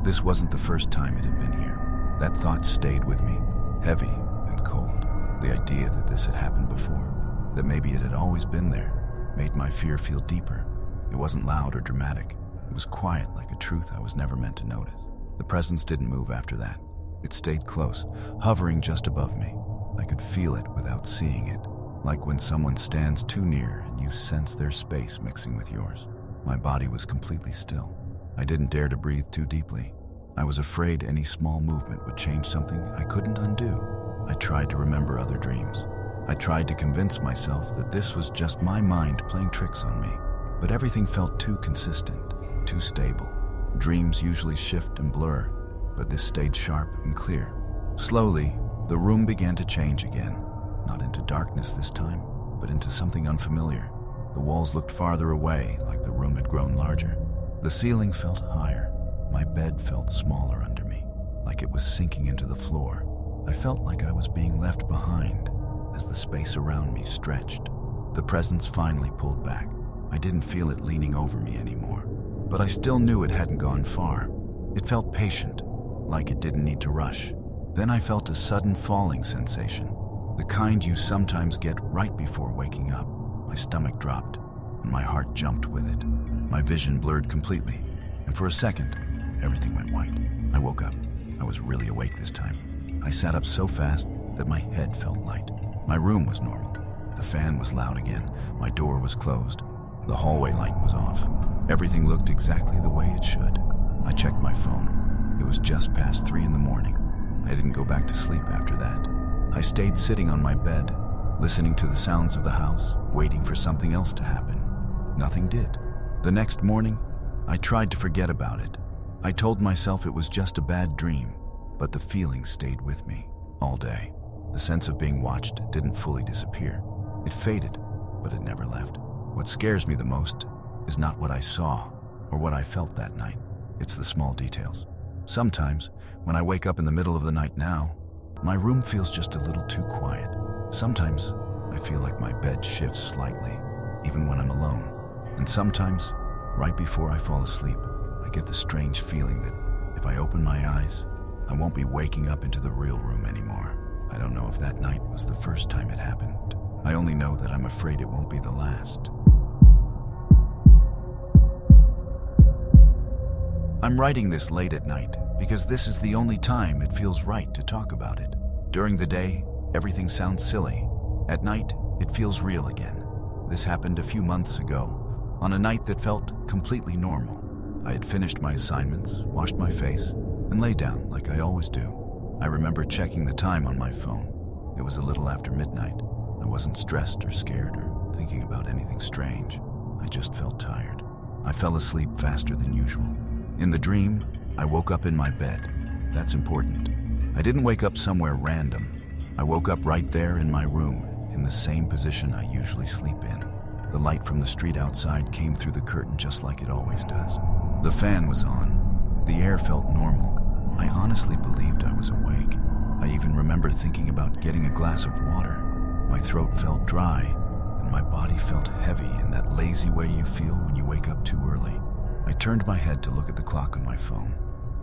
This wasn't the first time it had been here. That thought stayed with me, heavy and cold. The idea that this had happened before, that maybe it had always been there, made my fear feel deeper. It wasn't loud or dramatic. It was quiet, like a truth I was never meant to notice. The presence didn't move after that. It stayed close, hovering just above me. I could feel it without seeing it, like when someone stands too near and you sense their space mixing with yours. My body was completely still. I didn't dare to breathe too deeply. I was afraid any small movement would change something I couldn't undo. I tried to remember other dreams. I tried to convince myself that this was just my mind playing tricks on me. But everything felt too consistent, too stable. Dreams usually shift and blur, but this stayed sharp and clear. Slowly, the room began to change again. Not into darkness this time, but into something unfamiliar. The walls looked farther away, like the room had grown larger. The ceiling felt higher. My bed felt smaller under me, like it was sinking into the floor. I felt like I was being left behind as the space around me stretched. The presence finally pulled back. I didn't feel it leaning over me anymore, but I still knew it hadn't gone far. It felt patient, like it didn't need to rush. Then I felt a sudden falling sensation, the kind you sometimes get right before waking up. My stomach dropped, and my heart jumped with it. My vision blurred completely, and for a second, everything went white. I woke up. I was really awake this time. I sat up so fast that my head felt light. My room was normal. The fan was loud again. My door was closed. The hallway light was off. Everything looked exactly the way it should. I checked my phone. It was just past 3 in the morning. I didn't go back to sleep after that. I stayed sitting on my bed, listening to the sounds of the house, waiting for something else to happen. Nothing did. The next morning, I tried to forget about it. I told myself it was just a bad dream, but the feeling stayed with me all day. The sense of being watched didn't fully disappear. It faded, but it never left. What scares me the most is not what I saw or what I felt that night. It's the small details. Sometimes, when I wake up in the middle of the night now, my room feels just a little too quiet. Sometimes, I feel like my bed shifts slightly, even when I'm alone. And sometimes, right before I fall asleep, I get the strange feeling that if I open my eyes, I won't be waking up into the real room anymore. I don't know if that night was the first time it happened. I only know that I'm afraid it won't be the last. I'm writing this late at night because this is the only time it feels right to talk about it. During the day, everything sounds silly. At night, it feels real again. This happened a few months ago, on a night that felt completely normal. I had finished my assignments, washed my face, and lay down like I always do. I remember checking the time on my phone. It was a little after midnight. I wasn't stressed or scared or thinking about anything strange. I just felt tired. I fell asleep faster than usual. In the dream, I woke up in my bed. That's important. I didn't wake up somewhere random. I woke up right there in my room, in the same position I usually sleep in. The light from the street outside came through the curtain just like it always does. The fan was on. The air felt normal. I honestly believed I was awake. I even remember thinking about getting a glass of water. My throat felt dry, and my body felt heavy in that lazy way you feel when you wake up too early. I turned my head to look at the clock on my phone.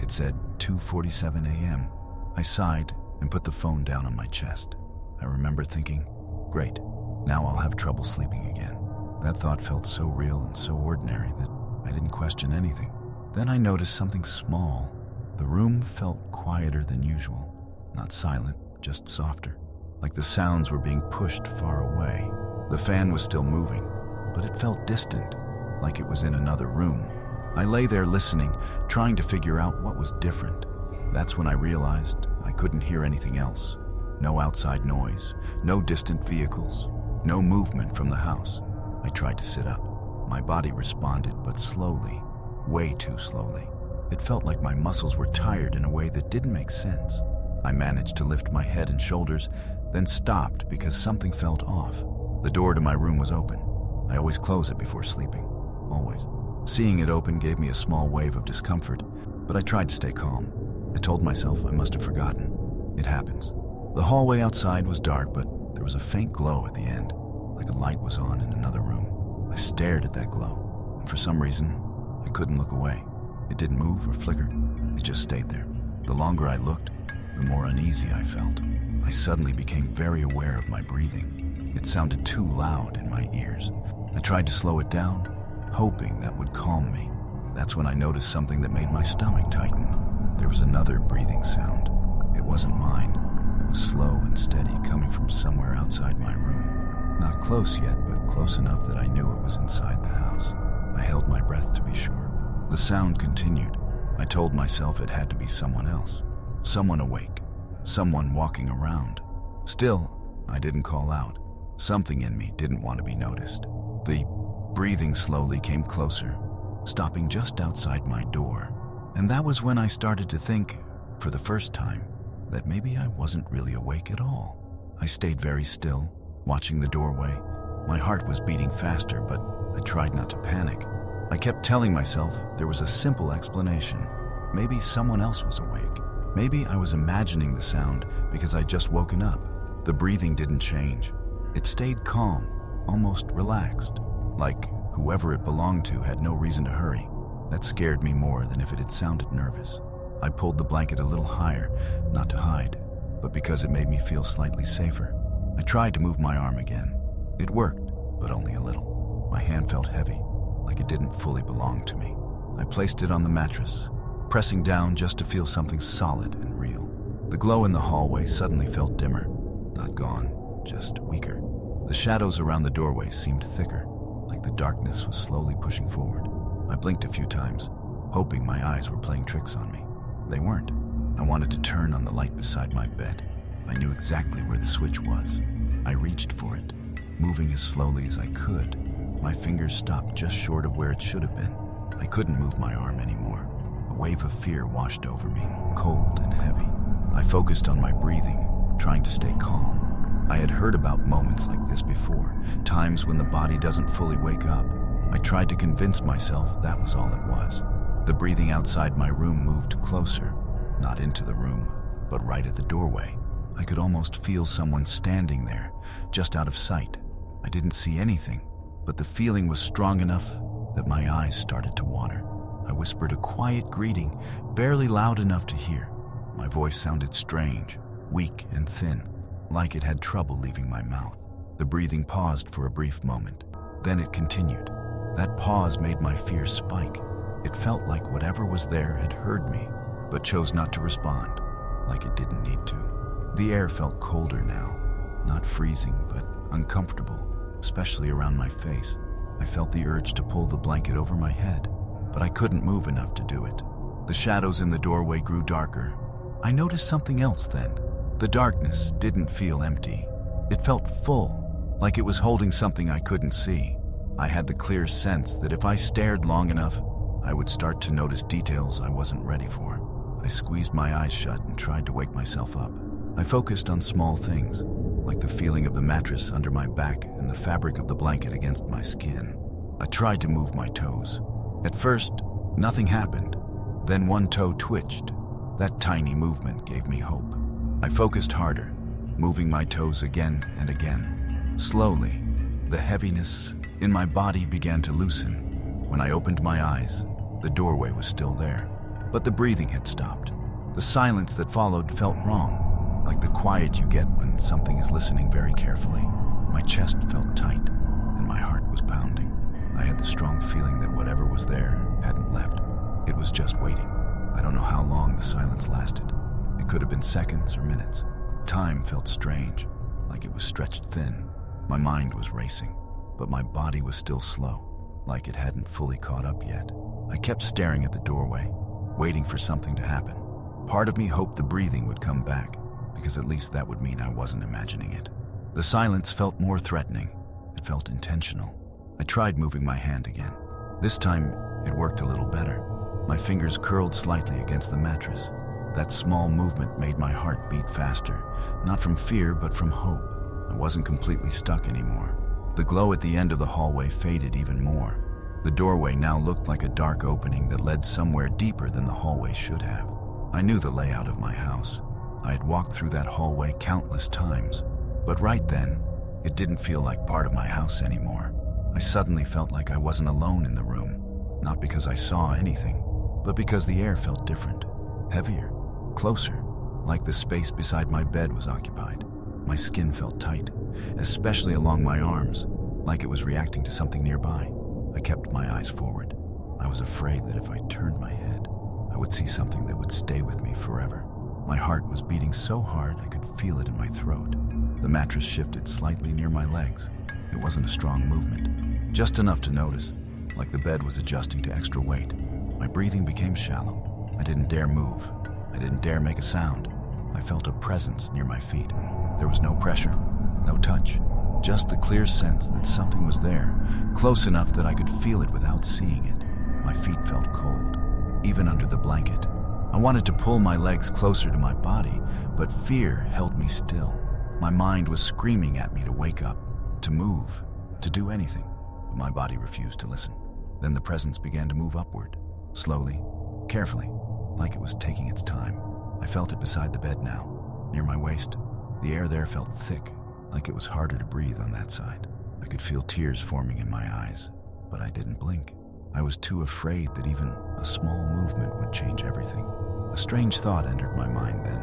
It said 2:47 a.m. I sighed and put the phone down on my chest. I remember thinking, great, now I'll have trouble sleeping again. That thought felt so real and so ordinary that I didn't question anything. Then I noticed something small. The room felt quieter than usual. Not silent, just softer. Like the sounds were being pushed far away. The fan was still moving, but it felt distant, like it was in another room. I lay there listening, trying to figure out what was different. That's when I realized I couldn't hear anything else. No outside noise, no distant vehicles, no movement from the house. I tried to sit up. My body responded, but slowly, way too slowly. It felt like my muscles were tired in a way that didn't make sense. I managed to lift my head and shoulders, then stopped because something felt off. The door to my room was open. I always close it before sleeping, always. Seeing it open gave me a small wave of discomfort, but I tried to stay calm. I told myself I must have forgotten. It happens. The hallway outside was dark, but there was a faint glow at the end, like a light was on in another room. I stared at that glow, and for some reason, I couldn't look away. It didn't move or flicker. It just stayed there. The longer I looked, the more uneasy I felt. I suddenly became very aware of my breathing. It sounded too loud in my ears. I tried to slow it down, hoping that would calm me. That's when I noticed something that made my stomach tighten. There was another breathing sound. It wasn't mine. It was slow and steady, coming from somewhere outside my room. Not close yet, but close enough that I knew it was inside the house. I held my breath to be sure. The sound continued. I told myself it had to be someone else. Someone awake. Someone walking around. Still, I didn't call out. Something in me didn't want to be noticed. The breathing slowly came closer, stopping just outside my door. And that was when I started to think, for the first time, that maybe I wasn't really awake at all. I stayed very still, watching the doorway. My heart was beating faster, but I tried not to panic. I kept telling myself there was a simple explanation. Maybe someone else was awake. Maybe I was imagining the sound because I'd just woken up. The breathing didn't change. It stayed calm, almost relaxed, like whoever it belonged to had no reason to hurry. That scared me more than if it had sounded nervous. I pulled the blanket a little higher, not to hide, but because it made me feel slightly safer. I tried to move my arm again. It worked, but only a little. My hand felt heavy, like it didn't fully belong to me. I placed it on the mattress, pressing down just to feel something solid and real. The glow in the hallway suddenly felt dimmer. Not gone, just weaker. The shadows around the doorway seemed thicker, like the darkness was slowly pushing forward. I blinked a few times, hoping my eyes were playing tricks on me. They weren't. I wanted to turn on the light beside my bed. I knew exactly where the switch was. I reached for it, moving as slowly as I could. My fingers stopped just short of where it should have been. I couldn't move my arm anymore. A wave of fear washed over me, cold and heavy. I focused on my breathing, trying to stay calm. I had heard about moments like this before, times when the body doesn't fully wake up. I tried to convince myself that was all it was. The breathing outside my room moved closer, not into the room, but right at the doorway. I could almost feel someone standing there, just out of sight. I didn't see anything, but the feeling was strong enough that my eyes started to water. I whispered a quiet greeting, barely loud enough to hear. My voice sounded strange, weak and thin, like it had trouble leaving my mouth. The breathing paused for a brief moment. Then it continued. That pause made my fear spike. It felt like whatever was there had heard me, but chose not to respond, like it didn't need to. The air felt colder now, not freezing, but uncomfortable, especially around my face. I felt the urge to pull the blanket over my head, but I couldn't move enough to do it. The shadows in the doorway grew darker. I noticed something else then. The darkness didn't feel empty. It felt full, like it was holding something I couldn't see. I had the clear sense that if I stared long enough, I would start to notice details I wasn't ready for. I squeezed my eyes shut and tried to wake myself up. I focused on small things, like the feeling of the mattress under my back and the fabric of the blanket against my skin. I tried to move my toes. At first, nothing happened. Then one toe twitched. That tiny movement gave me hope. I focused harder, moving my toes again and again. Slowly, the heaviness in my body began to loosen. When I opened my eyes, the doorway was still there, but the breathing had stopped. The silence that followed felt wrong, like the quiet you get when something is listening very carefully. My chest felt tight, and my heart was pounding. I had the strong feeling that whatever was there hadn't left. It was just waiting. I don't know how long the silence lasted. It could have been seconds or minutes. Time felt strange, like it was stretched thin. My mind was racing, but my body was still slow, like it hadn't fully caught up yet. I kept staring at the doorway, waiting for something to happen. Part of me hoped the breathing would come back, because at least that would mean I wasn't imagining it. The silence felt more threatening. It felt intentional. I tried moving my hand again. This time, it worked a little better. My fingers curled slightly against the mattress. That small movement made my heart beat faster, not from fear, but from hope. I wasn't completely stuck anymore. The glow at the end of the hallway faded even more. The doorway now looked like a dark opening that led somewhere deeper than the hallway should have. I knew the layout of my house. I had walked through that hallway countless times. But right then, it didn't feel like part of my house anymore. I suddenly felt like I wasn't alone in the room. Not because I saw anything, but because the air felt different, heavier, closer, like the space beside my bed was occupied. My skin felt tight, especially along my arms. like it was reacting to something nearby. I kept my eyes forward. I was afraid that if I turned my head, I would see something that would stay with me forever. My heart was beating so hard I could feel it in my throat. The mattress shifted slightly near my legs. It wasn't a strong movement, just enough to notice, like the bed was adjusting to extra weight. My breathing became shallow. I didn't dare move. I didn't dare make a sound. I felt a presence near my feet. There was no pressure, no touch, just the clear sense that something was there, close enough that I could feel it without seeing it. My feet felt cold, even under the blanket. I wanted to pull my legs closer to my body, but fear held me still. My mind was screaming at me to wake up, to move, to do anything, but my body refused to listen. Then the presence began to move upward, slowly, carefully, like it was taking its time. I felt it beside the bed now, near my waist. The air there felt thick, like it was harder to breathe on that side. I could feel tears forming in my eyes, but I didn't blink. I was too afraid that even a small movement would change everything. A strange thought entered my mind then,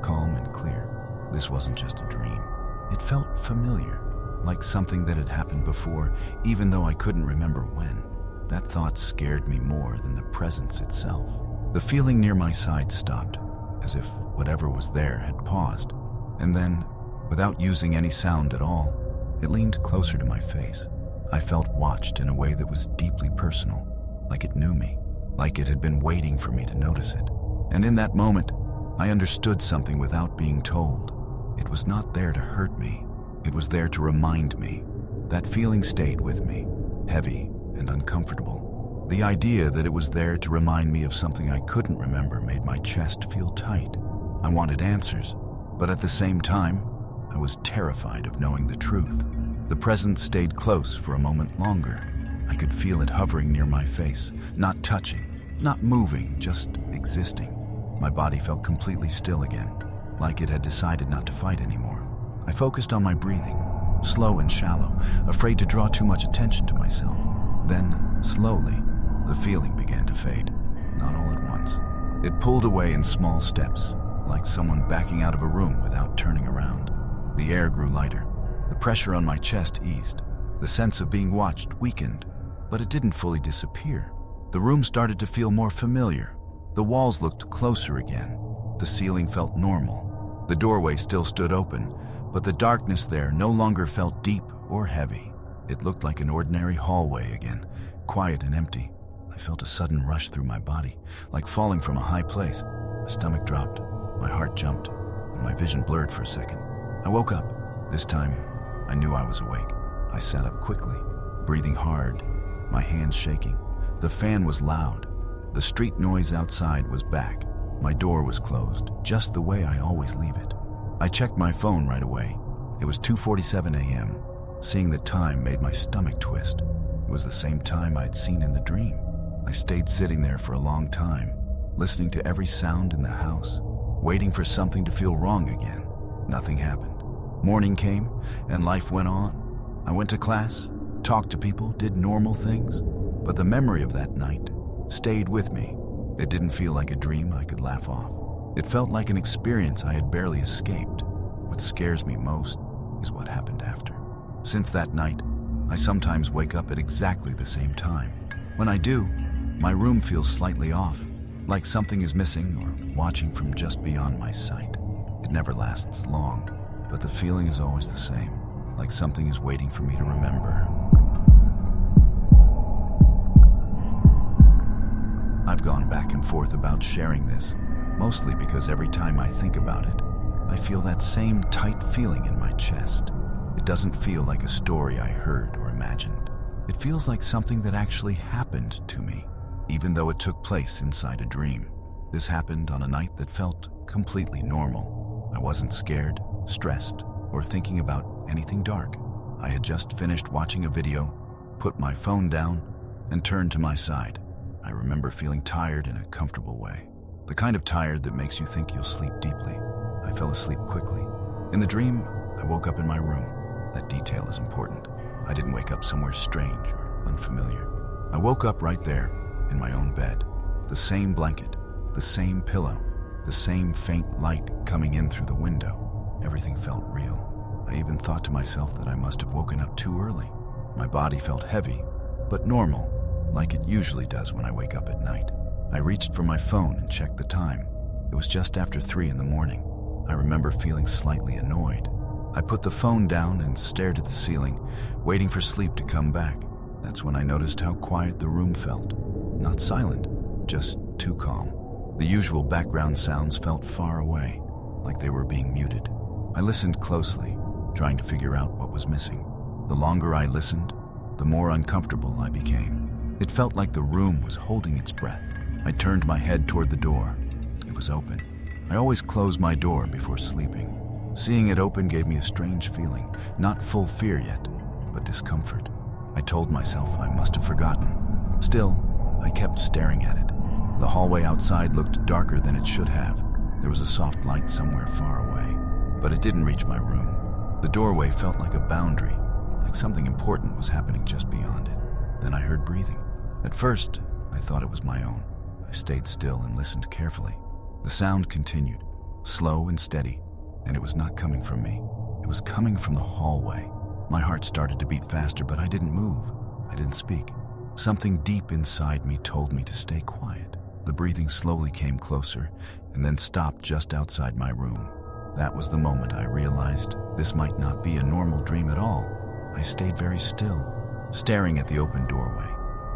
calm and clear. This wasn't just a dream. It felt familiar, like something that had happened before, even though I couldn't remember when. That thought scared me more than the presence itself. The feeling near my side stopped, as if whatever was there had paused. And then, without using any sound at all, it leaned closer to my face. I felt watched in a way that was deeply personal, like it knew me, like it had been waiting for me to notice it. And in that moment, I understood something without being told. It was not there to hurt me. It was there to remind me. That feeling stayed with me, heavy and uncomfortable. The idea that it was there to remind me of something I couldn't remember made my chest feel tight. I wanted answers, but at the same time, I was terrified of knowing the truth. The presence stayed close for a moment longer. I could feel it hovering near my face, not touching, not moving, just existing. My body felt completely still again, like it had decided not to fight anymore. I focused on my breathing, slow and shallow, afraid to draw too much attention to myself. Then, slowly, the feeling began to fade, not all at once. It pulled away in small steps, like someone backing out of a room without turning around. The air grew lighter. The pressure on my chest eased. The sense of being watched weakened, but it didn't fully disappear. The room started to feel more familiar. The walls looked closer again. The ceiling felt normal. The doorway still stood open, but the darkness there no longer felt deep or heavy. It looked like an ordinary hallway again, quiet and empty. I felt a sudden rush through my body, like falling from a high place. My stomach dropped, my heart jumped, and my vision blurred for a second. I woke up. This time, I knew I was awake. I sat up quickly, breathing hard, my hands shaking. The fan was loud. The street noise outside was back. My door was closed, just the way I always leave it. I checked my phone right away. It was 2:47 a.m. Seeing the time made my stomach twist. It was the same time I'd seen in the dream. I stayed sitting there for a long time, listening to every sound in the house, waiting for something to feel wrong again. Nothing happened. Morning came, and life went on. I went to class, talked to people, did normal things, but the memory of that night stayed with me. It didn't feel like a dream I could laugh off. It felt like an experience I had barely escaped. What scares me most is what happened after. Since that night, I sometimes wake up at exactly the same time. When I do, my room feels slightly off, like something is missing or watching from just beyond my sight. It never lasts long, but the feeling is always the same, like something is waiting for me to remember. I've gone back and forth about sharing this, mostly because every time I think about it, I feel that same tight feeling in my chest. It doesn't feel like a story I heard or imagined. It feels like something that actually happened to me, even though it took place inside a dream. This happened on a night that felt completely normal. I wasn't scared, stressed, or thinking about anything dark. I had just finished watching a video, put my phone down, and turned to my side. I remember feeling tired in a comfortable way. The kind of tired that makes you think you'll sleep deeply. I fell asleep quickly. In the dream, I woke up in my room. That detail is important. I didn't wake up somewhere strange or unfamiliar. I woke up right there, in my own bed. The same blanket, the same pillow, the same faint light coming in through the window. Everything felt real. I even thought to myself that I must have woken up too early. My body felt heavy, but normal, like it usually does when I wake up at night. I reached for my phone and checked the time. It was just after 3 in the morning. I remember feeling slightly annoyed. I put the phone down and stared at the ceiling, waiting for sleep to come back. That's when I noticed how quiet the room felt. Not silent, just too calm. The usual background sounds felt far away, like they were being muted. I listened closely, trying to figure out what was missing. The longer I listened, the more uncomfortable I became. It felt like the room was holding its breath. I turned my head toward the door. It was open. I always close my door before sleeping. Seeing it open gave me a strange feeling, not full fear yet, but discomfort. I told myself I must have forgotten. Still, I kept staring at it. The hallway outside looked darker than it should have. There was a soft light somewhere far away, but it didn't reach my room. The doorway felt like a boundary, like something important was happening just beyond it. Then I heard breathing. At first, I thought it was my own. I stayed still and listened carefully. The sound continued, slow and steady, and it was not coming from me. It was coming from the hallway. My heart started to beat faster, but I didn't move. I didn't speak. Something deep inside me told me to stay quiet. The breathing slowly came closer and then stopped just outside my room. That was the moment I realized this might not be a normal dream at all. I stayed very still, staring at the open doorway.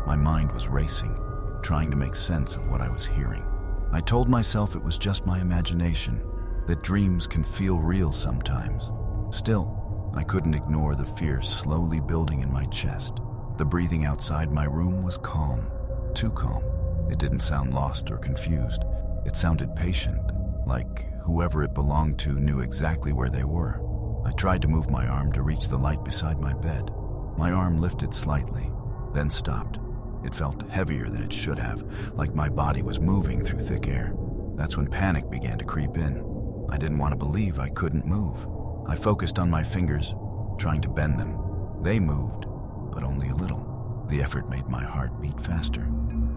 My mind was racing, trying to make sense of what I was hearing. I told myself it was just my imagination, that dreams can feel real sometimes. Still, I couldn't ignore the fear slowly building in my chest. The breathing outside my room was calm, too calm. It didn't sound lost or confused. It sounded patient, like whoever it belonged to knew exactly where they were. I tried to move my arm to reach the light beside my bed. My arm lifted slightly, then stopped. It felt heavier than it should have, like my body was moving through thick air. That's when panic began to creep in. I didn't want to believe I couldn't move. I focused on my fingers, trying to bend them. They moved, but only a little. The effort made my heart beat faster.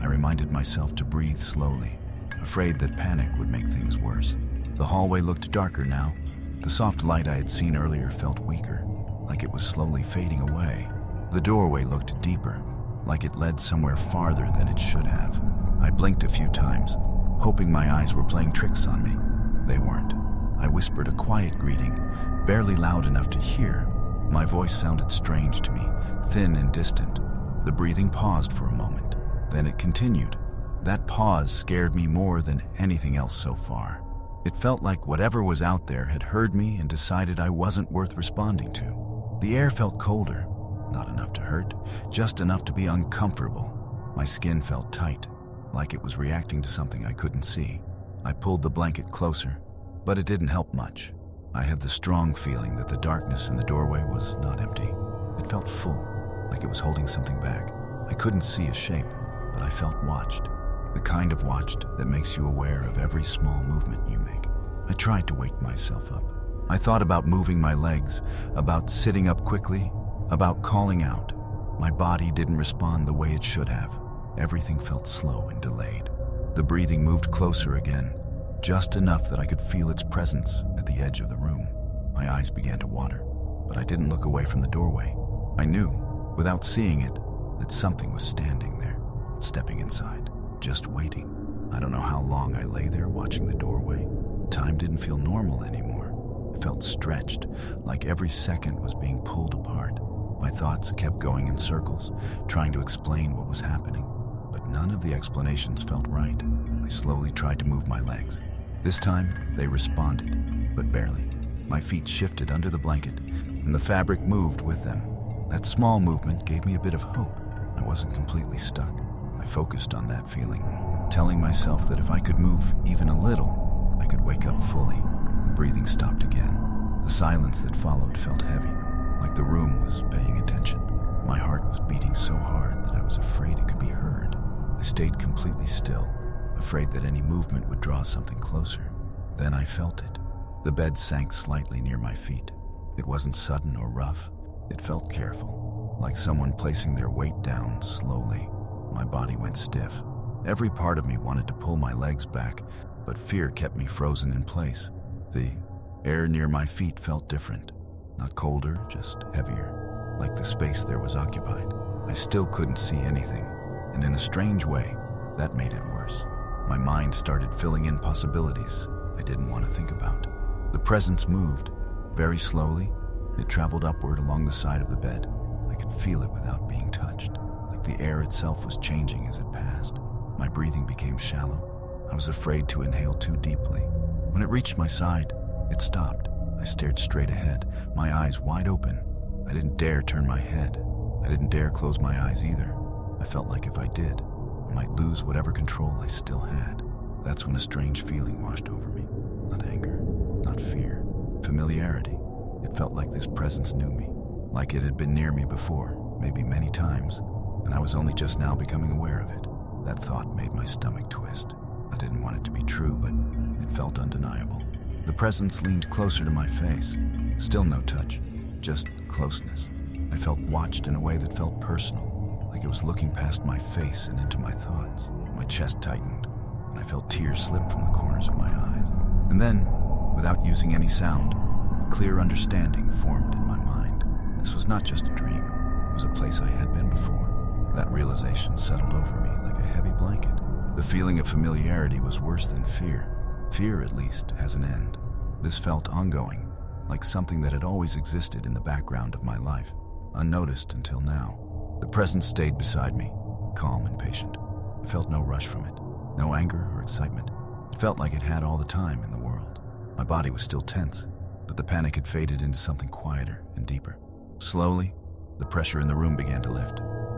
I reminded myself to breathe slowly, afraid that panic would make things worse. The hallway looked darker now. The soft light I had seen earlier felt weaker, like it was slowly fading away. The doorway looked deeper, like it led somewhere farther than it should have. I blinked a few times, hoping my eyes were playing tricks on me. They weren't. I whispered a quiet greeting, barely loud enough to hear. My voice sounded strange to me, thin and distant. The breathing paused for a moment. Then it continued. That pause scared me more than anything else so far. It felt like whatever was out there had heard me and decided I wasn't worth responding to. The air felt colder, not enough to hurt, just enough to be uncomfortable. My skin felt tight, like it was reacting to something I couldn't see. I pulled the blanket closer, but it didn't help much. I had the strong feeling that the darkness in the doorway was not empty. It felt full, like it was holding something back. I couldn't see a shape, but I felt watched. The kind of watched that makes you aware of every small movement you make. I tried to wake myself up. I thought about moving my legs, about sitting up quickly, about calling out. My body didn't respond the way it should have. Everything felt slow and delayed. The breathing moved closer again, just enough that I could feel its presence at the edge of the room. My eyes began to water, but I didn't look away from the doorway. I knew, without seeing it, that something was standing there, stepping inside, just waiting. I don't know how long I lay there watching the doorway. Time didn't feel normal anymore. It felt stretched, like every second was being pulled apart. My thoughts kept going in circles, trying to explain what was happening, but none of the explanations felt right. I slowly tried to move my legs. This time, they responded, but barely. My feet shifted under the blanket, and the fabric moved with them. That small movement gave me a bit of hope. I wasn't completely stuck. I focused on that feeling, telling myself that if I could move even a little, I could wake up fully. The breathing stopped again. The silence that followed felt heavy, like the room was paying attention. My heart was beating so hard that I was afraid it could be heard. I stayed completely still, afraid that any movement would draw something closer. Then I felt it. The bed sank slightly near my feet. It wasn't sudden or rough. It felt careful, like someone placing their weight down slowly. My body went stiff. Every part of me wanted to pull my legs back, but fear kept me frozen in place. The air near my feet felt different. Not colder, just heavier. like the space there was occupied. I still couldn't see anything, and in a strange way, that made it worse. My mind started filling in possibilities I didn't want to think about. The presence moved, very slowly. It traveled upward along the side of the bed. I could feel it without being touched, like the air itself was changing as it passed. My breathing became shallow. I was afraid to inhale too deeply. When it reached my side, it stopped. I stared straight ahead, my eyes wide open. I didn't dare turn my head. I didn't dare close my eyes either. I felt like if I did, I might lose whatever control I still had. That's when a strange feeling washed over me. Not anger, not fear, familiarity. It felt like this presence knew me, like it had been near me before, maybe many times, and I was only just now becoming aware of it. That thought made my stomach twist. I didn't want it to be true, but it felt undeniable. The presence leaned closer to my face. Still no touch, just closeness. I felt watched in a way that felt personal, like it was looking past my face and into my thoughts. My chest tightened, and I felt tears slip from the corners of my eyes. And then, without using any sound, a clear understanding formed in my mind. This was not just a dream. It was a place I had been before. That realization settled over me like a heavy blanket. The feeling of familiarity was worse than fear. Fear, at least, has an end. This felt ongoing, like something that had always existed in the background of my life, unnoticed until now. The presence stayed beside me, calm and patient. I felt no rush from it, no anger or excitement. It felt like it had all the time in the world. My body was still tense, but the panic had faded into something quieter and deeper. Slowly, the pressure in the room began to lift.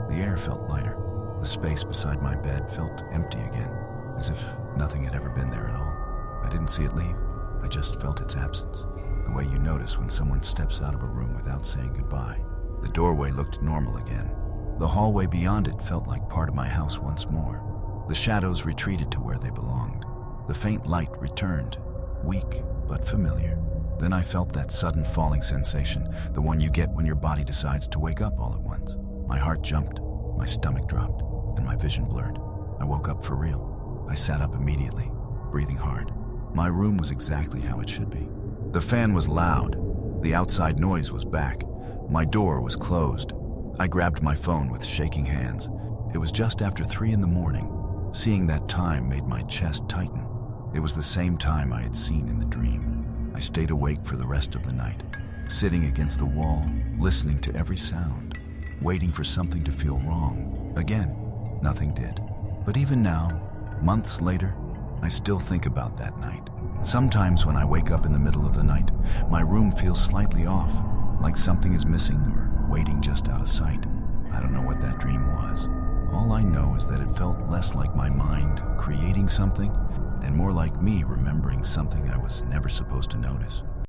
The air felt lighter. The space beside my bed felt empty again, as if nothing had ever been there at all. I didn't see it leave. I just felt its absence, the way you notice when someone steps out of a room without saying goodbye. The doorway looked normal again. The hallway beyond it felt like part of my house once more. The shadows retreated to where they belonged. The faint light returned, weak but familiar. Then I felt that sudden falling sensation, the one you get when your body decides to wake up all at once. My heart jumped, my stomach dropped, and my vision blurred. I woke up for real. I sat up immediately, breathing hard. My room was exactly how it should be. The fan was loud. The outside noise was back. My door was closed. I grabbed my phone with shaking hands. It was just after 3 a.m. Seeing that time made my chest tighten. It was the same time I had seen in the dream. I stayed awake for the rest of the night, sitting against the wall, listening to every sound, waiting for something to feel wrong. Again, nothing did. But even now, months later, I still think about that night. Sometimes when I wake up in the middle of the night, my room feels slightly off, like something is missing or waiting just out of sight. I don't know what that dream was. All I know is that it felt less like my mind creating something and more like me remembering something I was never supposed to notice.